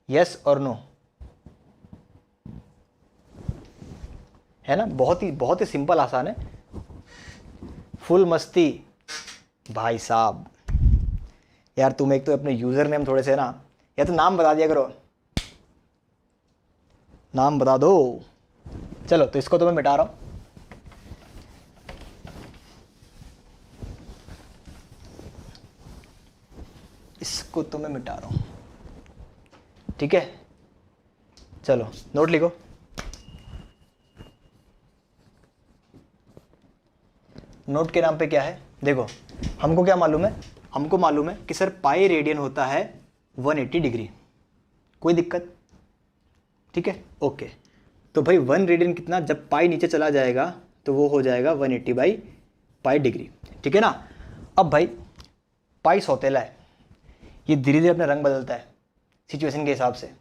S1: यस और नो, है ना? बहुत ही सिंपल आसान है, फुल मस्ती भाई साहब। यार तुम एक तो अपने यूज़र नेम थोड़े से ना, या तो नाम बता दिया करो, नाम बता दो। चलो तो इसको तो मैं मिटा रहा हूँ, इसको तो मैं मिटा रहा हूँ, ठीक है? चलो नोट लिखो, नोट के नाम पे क्या है? देखो हमको क्या मालूम है? हमको मालूम है कि सर पाई रेडियन होता है 180 डिग्री, कोई दिक्कत? ठीक है, ओके। तो भाई 1 रेडियन कितना, जब पाई नीचे चला जाएगा तो वो हो जाएगा 180 बाई पाई डिग्री, ठीक है ना? अब भाई पाई सौतेला है, ये धीरे धीरे अपना रंग बदलता है सिचुएशन के हिसाब से।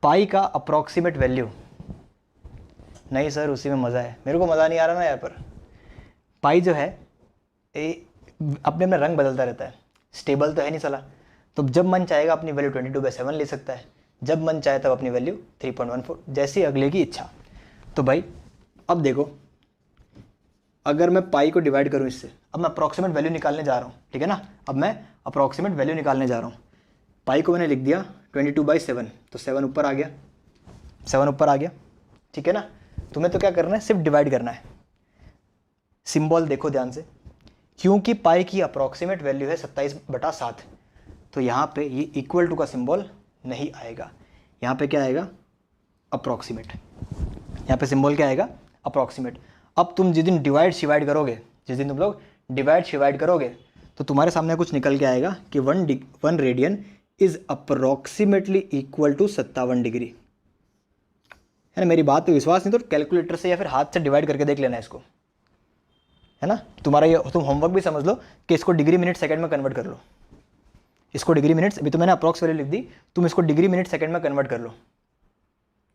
S1: पाई का अप्रॉक्सीमेट वैल्यू, नहीं सर उसी में मज़ा है, मेरे को मज़ा नहीं आ रहा ना यहाँ पर। पाई जो है अपने अपना रंग बदलता रहता है, स्टेबल तो है नहीं साला। तो जब मन चाहेगा अपनी वैल्यू 22/7 ले सकता है, जब मन चाहे तब अपनी वैल्यू 3.14, जैसी अगले की इच्छा। तो भाई अब देखो, अगर मैं पाई को डिवाइड करूँ इससे, अब मैं अप्रॉक्सीमेट वैल्यू निकालने जा रहा हूँ, ठीक है ना? अब मैं अप्रॉक्सीमेट वैल्यू निकालने जा रहा हूँ। पाई को मैंने लिख दिया 22/7, तो 7 ऊपर आ गया, 7 ऊपर आ गया, ठीक है ना? तुम्हें तो क्या करना है, सिर्फ डिवाइड करना है। सिंबल देखो ध्यान से, क्योंकि पाई की अप्रॉक्सीमेट वैल्यू है 27/7, तो यहाँ पे ये इक्वल टू का सिंबल नहीं आएगा, यहाँ पे क्या आएगा? अप्रॉक्सीमेट। यहाँ पे सिंबल क्या आएगा? अप्रॉक्सीमेट। अब तुम जिस दिन डिवाइड शिवाइड करोगे, जिस दिन तुम लोग डिवाइड शिवाइड करोगे, तो तुम्हारे सामने कुछ निकल के आएगा कि 1 radian is approximately equal to 57 degree, है ना? मेरी बात पे विश्वास नहीं तो कैलकुलेटर से या फिर हाथ से डिवाइड करके देख लेना इसको, है ना? तुम्हारा ये, तुम होमवर्क भी समझ लो कि इसको डिग्री मिनट सेकंड में कन्वर्ट कर लो, इसको डिग्री मिनट्स, अभी तो मैंने अप्रॉक्स वैल्यू लिख दी, तुम इसको डिग्री मिनट सेकंड में कन्वर्ट कर लो,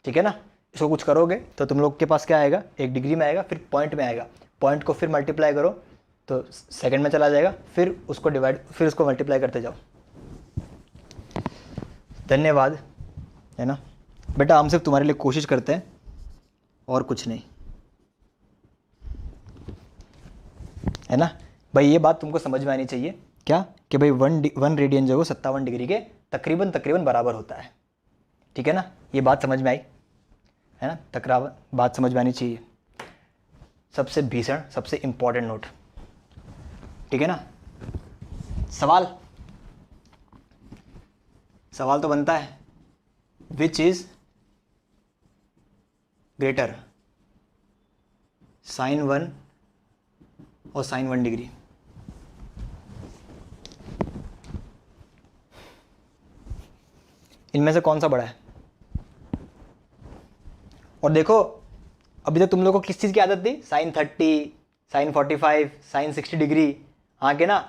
S1: ठीक है ना? इसको कुछ करोगे तो तुम लोग के पास क्या आएगा? एक डिग्री में आएगा, फिर पॉइंट में आएगा, पॉइंट को फिर मल्टीप्लाई करो तो सेकंड में चला जाएगा, फिर उसको डिवाइड, फिर उसको मल्टीप्लाई करते जाओ। धन्यवाद, है ना बेटा? हम सिर्फ तुम्हारे लिए कोशिश करते हैं और कुछ नहीं, है ना भाई? ये बात तुमको समझ में आनी चाहिए क्या, कि भाई 1 रेडियन जो है 57 डिग्री के तकरीबन बराबर होता है, ठीक है ना? ये बात समझ में आई, है ना? तकरीबन बात समझ में आनी चाहिए। सबसे भीषण, सबसे इंपॉर्टेंट नोट, ठीक है ना? सवाल तो बनता है, विच इज ग्रेटर, sin 1 और sin 1 डिग्री? इनमें से कौन सा बड़ा है? और देखो अभी तक तुम लोगों को किस चीज़ की आदत थी? sin 30, sin 45, sin 60 डिग्री, हाँ के ना?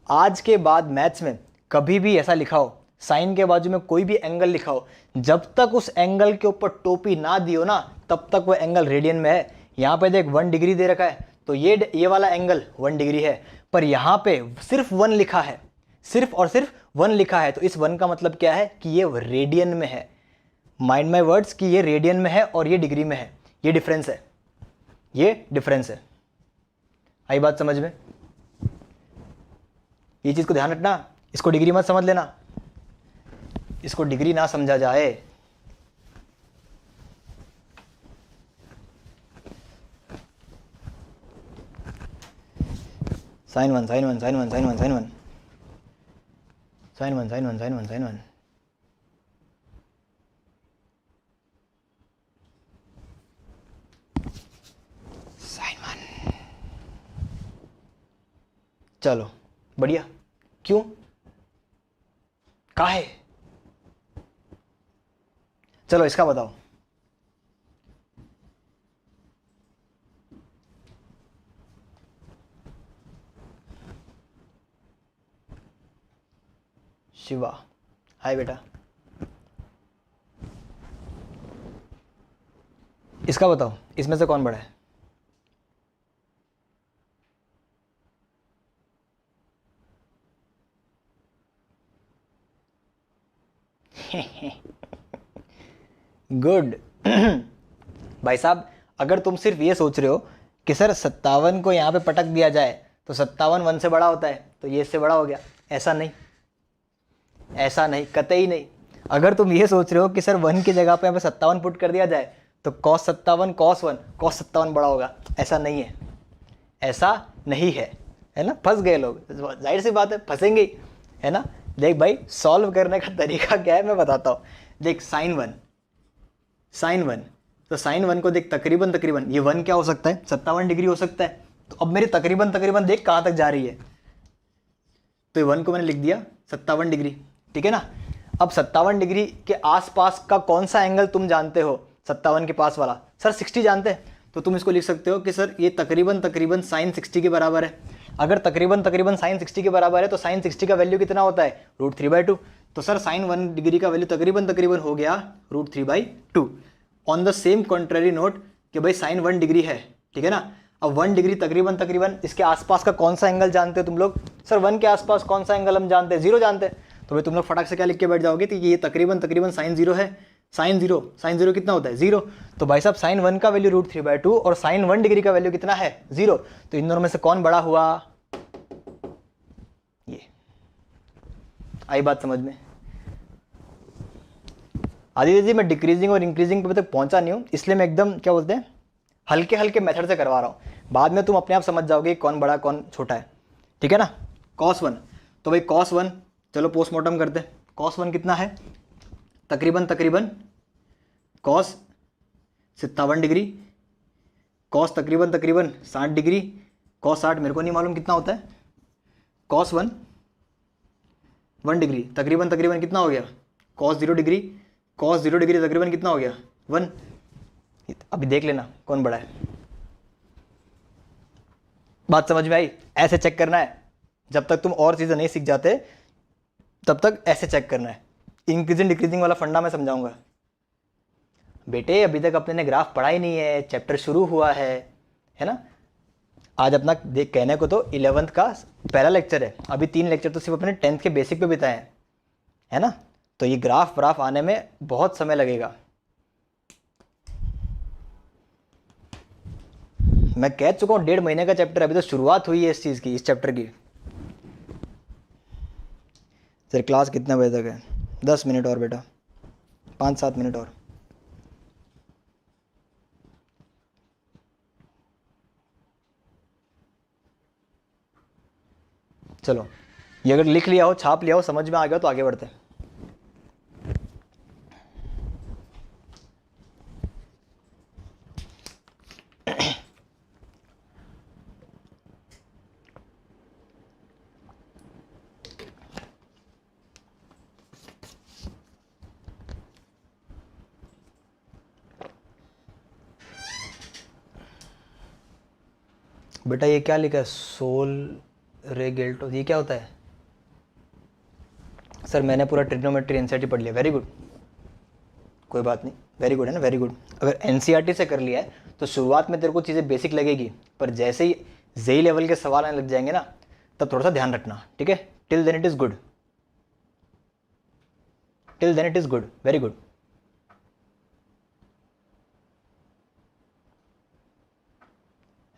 S1: आज के बाद मैथ्स में कभी भी ऐसा लिखा हो, साइन के बाजू में कोई भी एंगल लिखा हो, जब तक उस एंगल के ऊपर टोपी ना दियो ना, तब तक वो एंगल रेडियन में है। यहाँ पे देख 1 डिग्री दे रखा है, तो ये वाला एंगल 1 डिग्री है, पर यहाँ पे सिर्फ 1 लिखा है, सिर्फ और सिर्फ 1 लिखा है, तो इस 1 का मतलब क्या है कि ये रेडियन में है। माइंड माई वर्ड्स कि ये रेडियन में है और ये डिग्री में है। ये डिफरेंस है, ये डिफरेंस है। आई बात समझ में? ये चीज़ को ध्यान रखना, इसको डिग्री मत समझ लेना, इसको डिग्री ना समझा जाए। Sine one sine one sine one sine one sine one sine one sine one sine one sine one sine one. चलो बढ़िया। क्यों? काहे? चलो इसका बताओ। शिवा, हाय बेटा। इसका बताओ, इसमें से कौन बड़ा है? गुड। भाई साहब, अगर तुम सिर्फ ये सोच रहे हो कि सर 57 को यहाँ पे पटक दिया जाए तो 57 1 से बड़ा होता है तो ये इससे बड़ा हो गया, ऐसा नहीं, ऐसा नहीं, कतई नहीं। अगर तुम ये सोच रहे हो कि सर 1 की जगह पे यहाँ पे 57 पुट कर दिया जाए तो cos 57 cos 1 cos 57 बड़ा होगा, ऐसा नहीं है, ऐसा नहीं है ना? फंस गए लोग, जाहिर सी बात है फंसेंगे ही, है ना? देख भाई, सॉल्व करने का तरीका क्या है मैं बताता हूँ। देख साइन वन तो साइन 1 को देख, तकरीबन ये 1 क्या हो सकता है? 57 डिग्री हो सकता है। तो अब मेरी तकरीबन देख कहाँ तक जा रही है, तो ये 1 को मैंने लिख दिया 57 डिग्री, ठीक है ना? अब 57 डिग्री के आसपास का कौन सा एंगल तुम जानते हो? 57 के पास वाला, सर 60 जानते हैं, तो तुम इसको लिख सकते हो कि सर ये तकरीबन साइन 60 के बराबर है। अगर तकरीबन साइन 60 के बराबर है तो साइन 60 का वैल्यू कितना होता है? √3/2। तो सर साइन 1 डिग्री का वैल्यू तकरीबन हो गया √3/2। On the same contrary note कि भाई साइन 1 डिग्री है, ठीक है ना? अब 1 डिग्री तकरीबन इसके आसपास का कौन सा एंगल जानते हो तुम लोग? सर 1 के आसपास कौन सा एंगल हम जानते हैं? 0 जानते हैं। तो भाई तुम लोग फटाक से क्या लिख के बैठ जाओगे कि ये तकरीबन साइन 0 है। साइन जीरो कितना होता है? 0। तो भाई साहब साइन 1 का वैल्यू √3/2 और साइन 1 डिग्री का वैल्यू कितना है? 0। तो इन दोनों में से कौन बड़ा हुआ? ये। आई बात समझ में? आदित्य जी, मैं डिक्रीजिंग और इंक्रीजिंग पे तक पहुंचा नहीं हूं, इसलिए मैं एकदम क्या बोलते हैं हल्के मेथड से करवा रहा हूं। बाद में तुम अपने आप समझ जाओगे कौन बड़ा कौन छोटा है, ठीक है ना? cos 1, तो भाई cos 1, चलो पोस्टमार्टम करते हैं। cos 1 कितना है? तकरीबन cos 57 डिग्री, cos तकरीबन 60 डिग्री, cos 60 मेरे को नहीं मालूम कितना होता है। cos 1 डिग्री तकरीबन कितना हो गया? cos 0 डिग्री, तकरीबन कितना हो गया? 1। अभी देख लेना कौन बड़ा है। बात समझ में आई? ऐसे चेक करना है, जब तक तुम और चीज़ें नहीं सीख जाते तब तक ऐसे चेक करना है। इंक्रीजिंग डिक्रीजिंग वाला फंडा मैं समझाऊंगा। बेटे अभी तक अपने ने ग्राफ पढ़ा ही नहीं है, चैप्टर शुरू हुआ है ना? आज अपना देख, कहने को तो 11th का पहला लेक्चर है, अभी 3 लेक्चर तो सिर्फ अपने 10th के बेसिक पे बिताए हैं, है ना? तो ये ग्राफ आने में बहुत समय लगेगा। मैं कह चुका हूँ 1.5 महीने का चैप्टर, अभी तो शुरुआत हुई है इस चीज़ की, इस चैप्टर की। सर क्लास कितने बजे तक है? 10 मिनट और बेटा, 5-7 मिनट और। चलो, ये अगर लिख लिया हो, छाप लिया हो, समझ में आ गया तो आगे बढ़ते हैं। बेटा ये क्या लिखा है? सोल रे गेल्टो, ये क्या होता है? सर मैंने पूरा ट्रिग्नोमेट्री एनसीईआरटी पढ़ लिया। वेरी गुड, कोई बात नहीं, वेरी गुड है ना, वेरी गुड। अगर एनसीईआरटी से कर लिया है तो शुरुआत में तेरे को चीज़ें बेसिक लगेगी, पर जैसे ही जेई लेवल के सवाल आने लग जाएंगे ना, तब थोड़ा सा ध्यान रखना, ठीक है? Till then it is good, till then it is good, very good.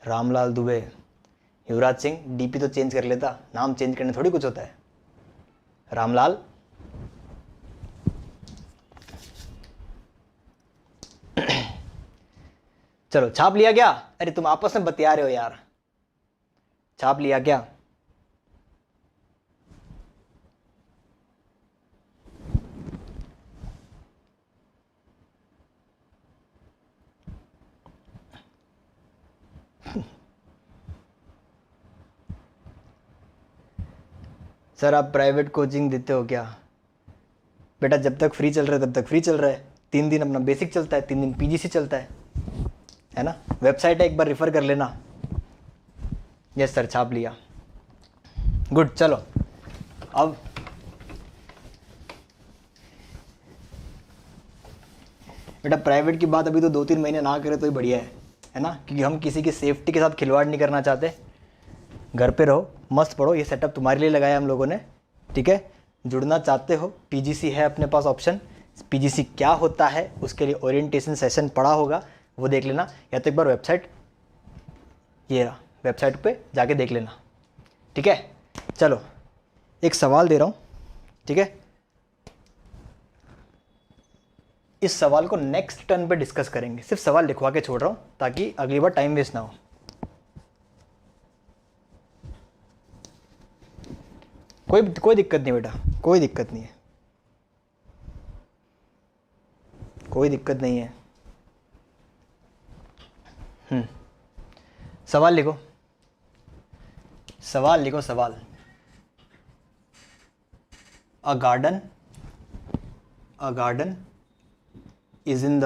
S1: Ramlal Dubey, Yuvraj Singh, DP तो चेंज कर लेता, नाम चेंज करने थोड़ी कुछ होता है। रामलाल, चलो छाप लिया क्या? अरे तुम आपस में बतिया रहे हो यार, छाप लिया क्या? सर आप प्राइवेट कोचिंग देते हो क्या? बेटा जब तक फ्री चल रहा है तब तक फ्री चल रहा है, 3 दिन अपना बेसिक चलता है, 3 दिन पीजीसी चलता है ना। वेबसाइट है, एक बार रिफ़र कर लेना। यस सर, छाप लिया। गुड, चलो अब बेटा प्राइवेट की बात अभी तो 2-3 महीने ना करें तो ही बढ़िया है ना, क्योंकि हम किसी की सेफ्टी के साथ खिलवाड़ नहीं करना चाहते। घर पे रहो, मस्त पढ़ो, ये सेटअप तुम्हारे लिए लगाया हम लोगों ने, ठीक है। जुड़ना चाहते हो, पीजीसी है अपने पास ऑप्शन। पीजीसी क्या होता है उसके लिए ओरिएंटेशन सेशन पड़ा होगा, वो देख लेना, या तो एक बार वेबसाइट, ये रहा, वेबसाइट पे जाके देख लेना, ठीक है। चलो एक सवाल दे रहा हूँ, ठीक है। इस सवाल को नेक्स्ट टर्न पे डिस्कस करेंगे, सिर्फ सवाल लिखवा के छोड़ रहा हूँ ताकि अगली बार टाइम वेस्ट ना हो। कोई दिक्कत नहीं बेटा, कोई दिक्कत नहीं है, कोई दिक्कत नहीं है। सवाल लिखो, सवाल लिखो, सवाल। अ garden is in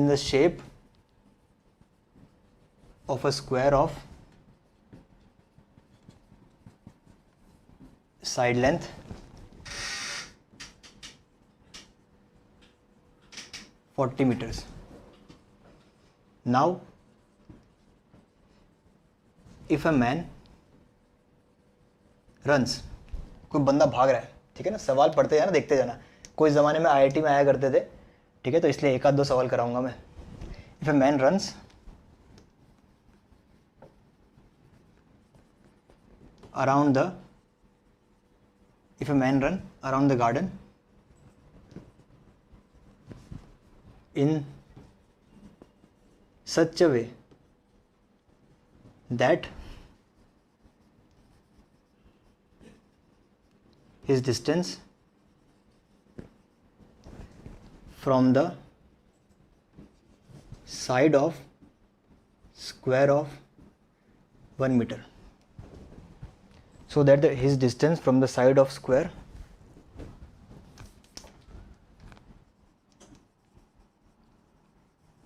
S1: the shape of a square of side length 40 meters. Now if a man runs, कोई बंदा भाग रहा है, ठीक है ना। सवाल पढ़ते जाना, देखते जाना। कोई ज़माने में आईआईटी में आया करते थे, ठीक है, तो इसलिए 1-2 सवाल कराऊंगा मैं। If a man runs around the garden in such a way that his distance from the side of square of 1 meter, so that his distance from the side of square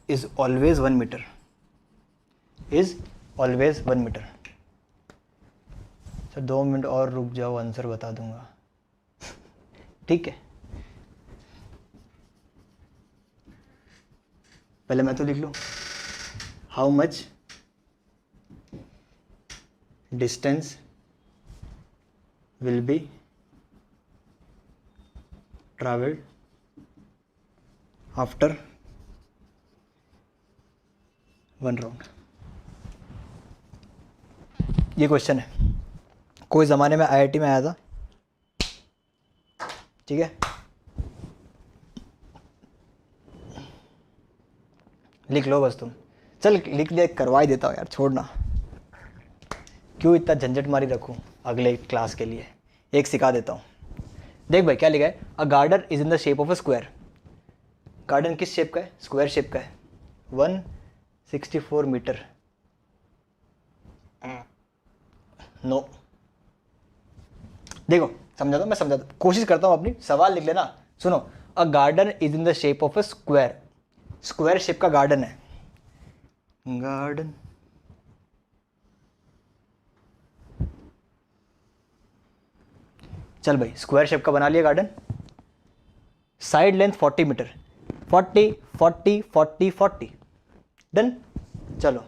S1: is always 1 meter, is always 1 meter। Sir 2 minute और रुक जाओ, answer बता दूंगा, ठीक है। पहले मैं तो लिख लूं, how much distance will be travelled after 1 round. ये क्वेश्चन है, कोई ज़माने में आईआईटी में आया था, ठीक है। लिख लो बस तुम, चल लिख दे, करवा ही देता हूँ यार, छोड़ना, क्यों इतना झंझट मारी रखूँ अगले क्लास के लिए। एक सिखा देता हूँ, देख भाई क्या लिखा है। A garden is in the shape of a square. Garden किस शेप का है? स्क्वायर शेप का है। 164 मीटर। नो, देखो समझाता हूँ, मैं समझाता हूँ, कोशिश करता हूँ अपनी। सवाल लिख लेना, सुनो। A garden is in the shape of a square, square shape का गार्डन है। गार्डन चल भाई, स्क्वायर शेप का बना लिया garden. Side length 40 metre, 40 40 40 40, done. चलो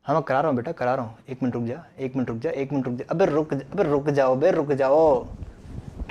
S1: हाँ मैं करा रहा हूँ बेटा, करा रहा हूँ। 1 मिनट रुक जा, 1 मिनट रुक जा, 1 मिनट रुक जा। अबे रुक जाओ, अबे रुक जाओ,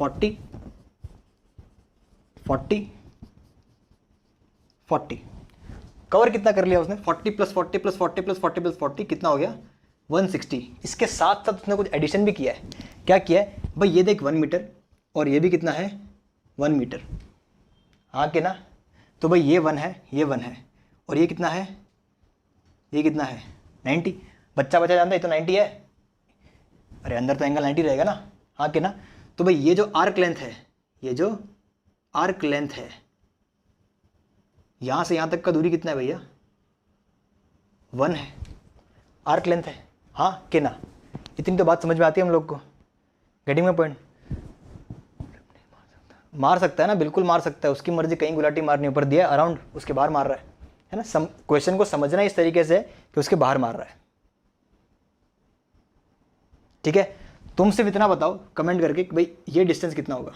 S1: 40 40 40 कवर कितना कर लिया उसने? 40 + 40 + 40 + 40 + 40 कितना हो गया? 160। इसके साथ साथ उसने कुछ एडिशन भी किया है। क्या किया है भाई? ये देख 1 मीटर और ये भी कितना है? 1 मीटर। हाँ कि ना? तो भाई ये 1 है, ये 1 है, और ये कितना है? ये कितना है? 90। बच्चा जानता है ये तो 90 है। अरे अंदर तो एंगल 90 रहेगा ना? हाँ कि ना? तो भाई ये जो आर्क लेंथ है, ये जो आर्क लेंथ है, यहाँ से यहाँ तक का दूरी कितना है भैया? 1 है। आर्क लेंथ है। हाँ कि ना? इतनी तो बात समझ में आती है हम लोग को। Getting my point? मार सकता है ना, बिल्कुल मार सकता है, उसकी मर्जी। कहीं गुलाटी मारनी, ऊपर दिया अराउंड, उसके बाहर मार रहा है ना? क्वेश्चन को समझना इस तरीके से कि उसके बाहर मार रहा है। ठीक है, तुम सिर्फ इतना बताओ कमेंट करके कि भाई ये डिस्टेंस कितना होगा,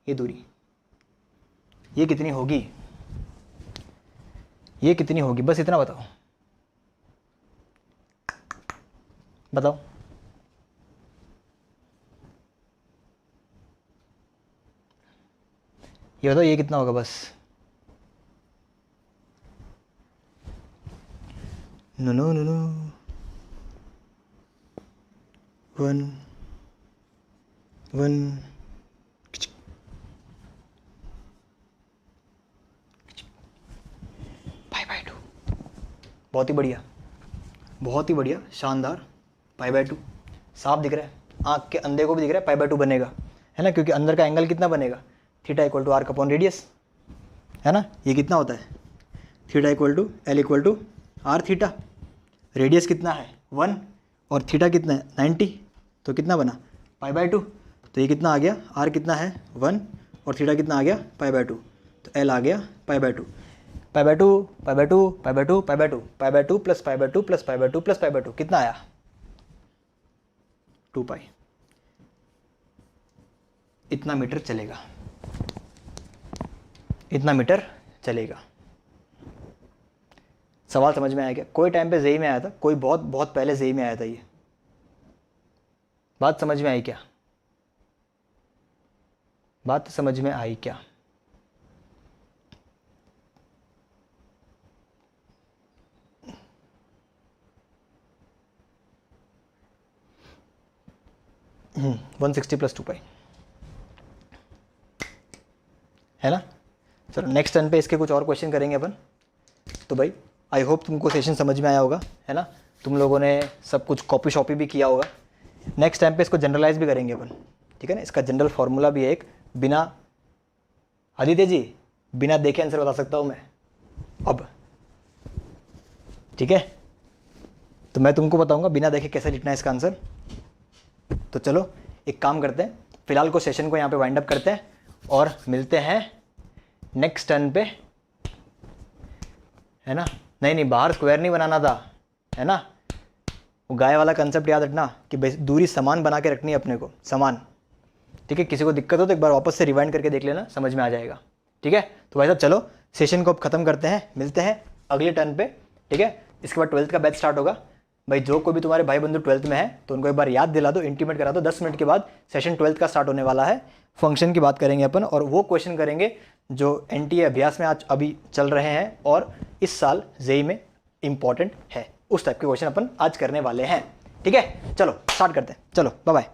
S1: ये दूरी, ये कितनी होगी, ये कितनी होगी, बस इतना बताओ। बताओ। ये बताओ ये कितना होगा बस। No no no no 1 1 5/2। बहुत ही बढ़िया, बहुत ही बढ़िया, शानदार। 5/2 साफ दिख रहा है, आँख के अंधे को भी दिख रहा है। 5/2 बनेगा, है ना? क्योंकि अंदर का एंगल कितना बनेगा? θ = r/रेडियस, है ना? ये कितना होता है? θ = L = r θ। रेडियस कितना है? 1 और थीटा कितना है? 90। तो कितना बना? 5/2। तो ये कितना आ गया? r कितना है? 1 और थीटा कितना आ गया? 5/2। तो L आ गया 5/2। 5/2 5/2 5/2 5/2 5/2 + 5/2 + 5/2 + 5/2 कितना आया? 2π। इतना मीटर चलेगा, इतना मीटर चलेगा। सवाल समझ में आया क्या? कोई टाइम पे जेई में आया था, कोई बहुत बहुत पहले जेई में आया था। ये बात समझ में आई क्या? बात समझ में आई क्या? हम्म, 160 + 2π, है ना? चलो नेक्स्ट टर्न पे इसके कुछ और क्वेश्चन करेंगे अपन। तो भाई आई होप तुमको सेशन समझ में आया होगा, है ना? तुम लोगों ने सब कुछ कॉपी शॉपी भी किया होगा। नेक्स्ट टाइम पे इसको जनरलाइज भी करेंगे अपन, ठीक है ना? इसका जनरल फार्मूला भी है एक, बिना आदित्य जी बिना देखे आंसर बता सकता हूँ मैं अब, ठीक है? तो मैं तुमको बताऊंगा बिना देखे कैसे लिखना है इसका आंसर। तो चलो एक काम करते हैं, फिलहाल को सेशन को यहाँ पे वाइंड अप करते हैं और मिलते हैं नेक्स्ट टर्न पे, है ना? नहीं बाहर स्क्वायर नहीं बनाना था, है ना? वो गाय वाला कंसेप्ट याद रखना कि दूरी समान बना के रखनी है अपने को, समान। ठीक है, किसी को दिक्कत हो तो एक बार वापस से रिवाइंड करके देख लेना, समझ में आ जाएगा। ठीक है, तो भाई साहब चलो सेशन को अब खत्म करते हैं, मिलते हैं अगले टर्न पे। ठीक है, इसके बाद 12th का बैच स्टार्ट होगा। भाई जो कोई भी तुम्हारे भाई बंधु 12th में है तो उनको एक बार याद दिला दो, इंटीमेट करा दो। 10 मिनट के बाद सेशन 12th का स्टार्ट होने वाला है। फंक्शन की बात करेंगे अपन और वो क्वेश्चन करेंगे जो एनटीए अभ्यास में आज अभी चल रहे हैं और इस साल जेई में इंपॉर्टेंट है, उस टाइप के क्वेश्चन अपन आज करने वाले हैं। ठीक है, चलो स्टार्ट करते हैं। चलो बाय बाय।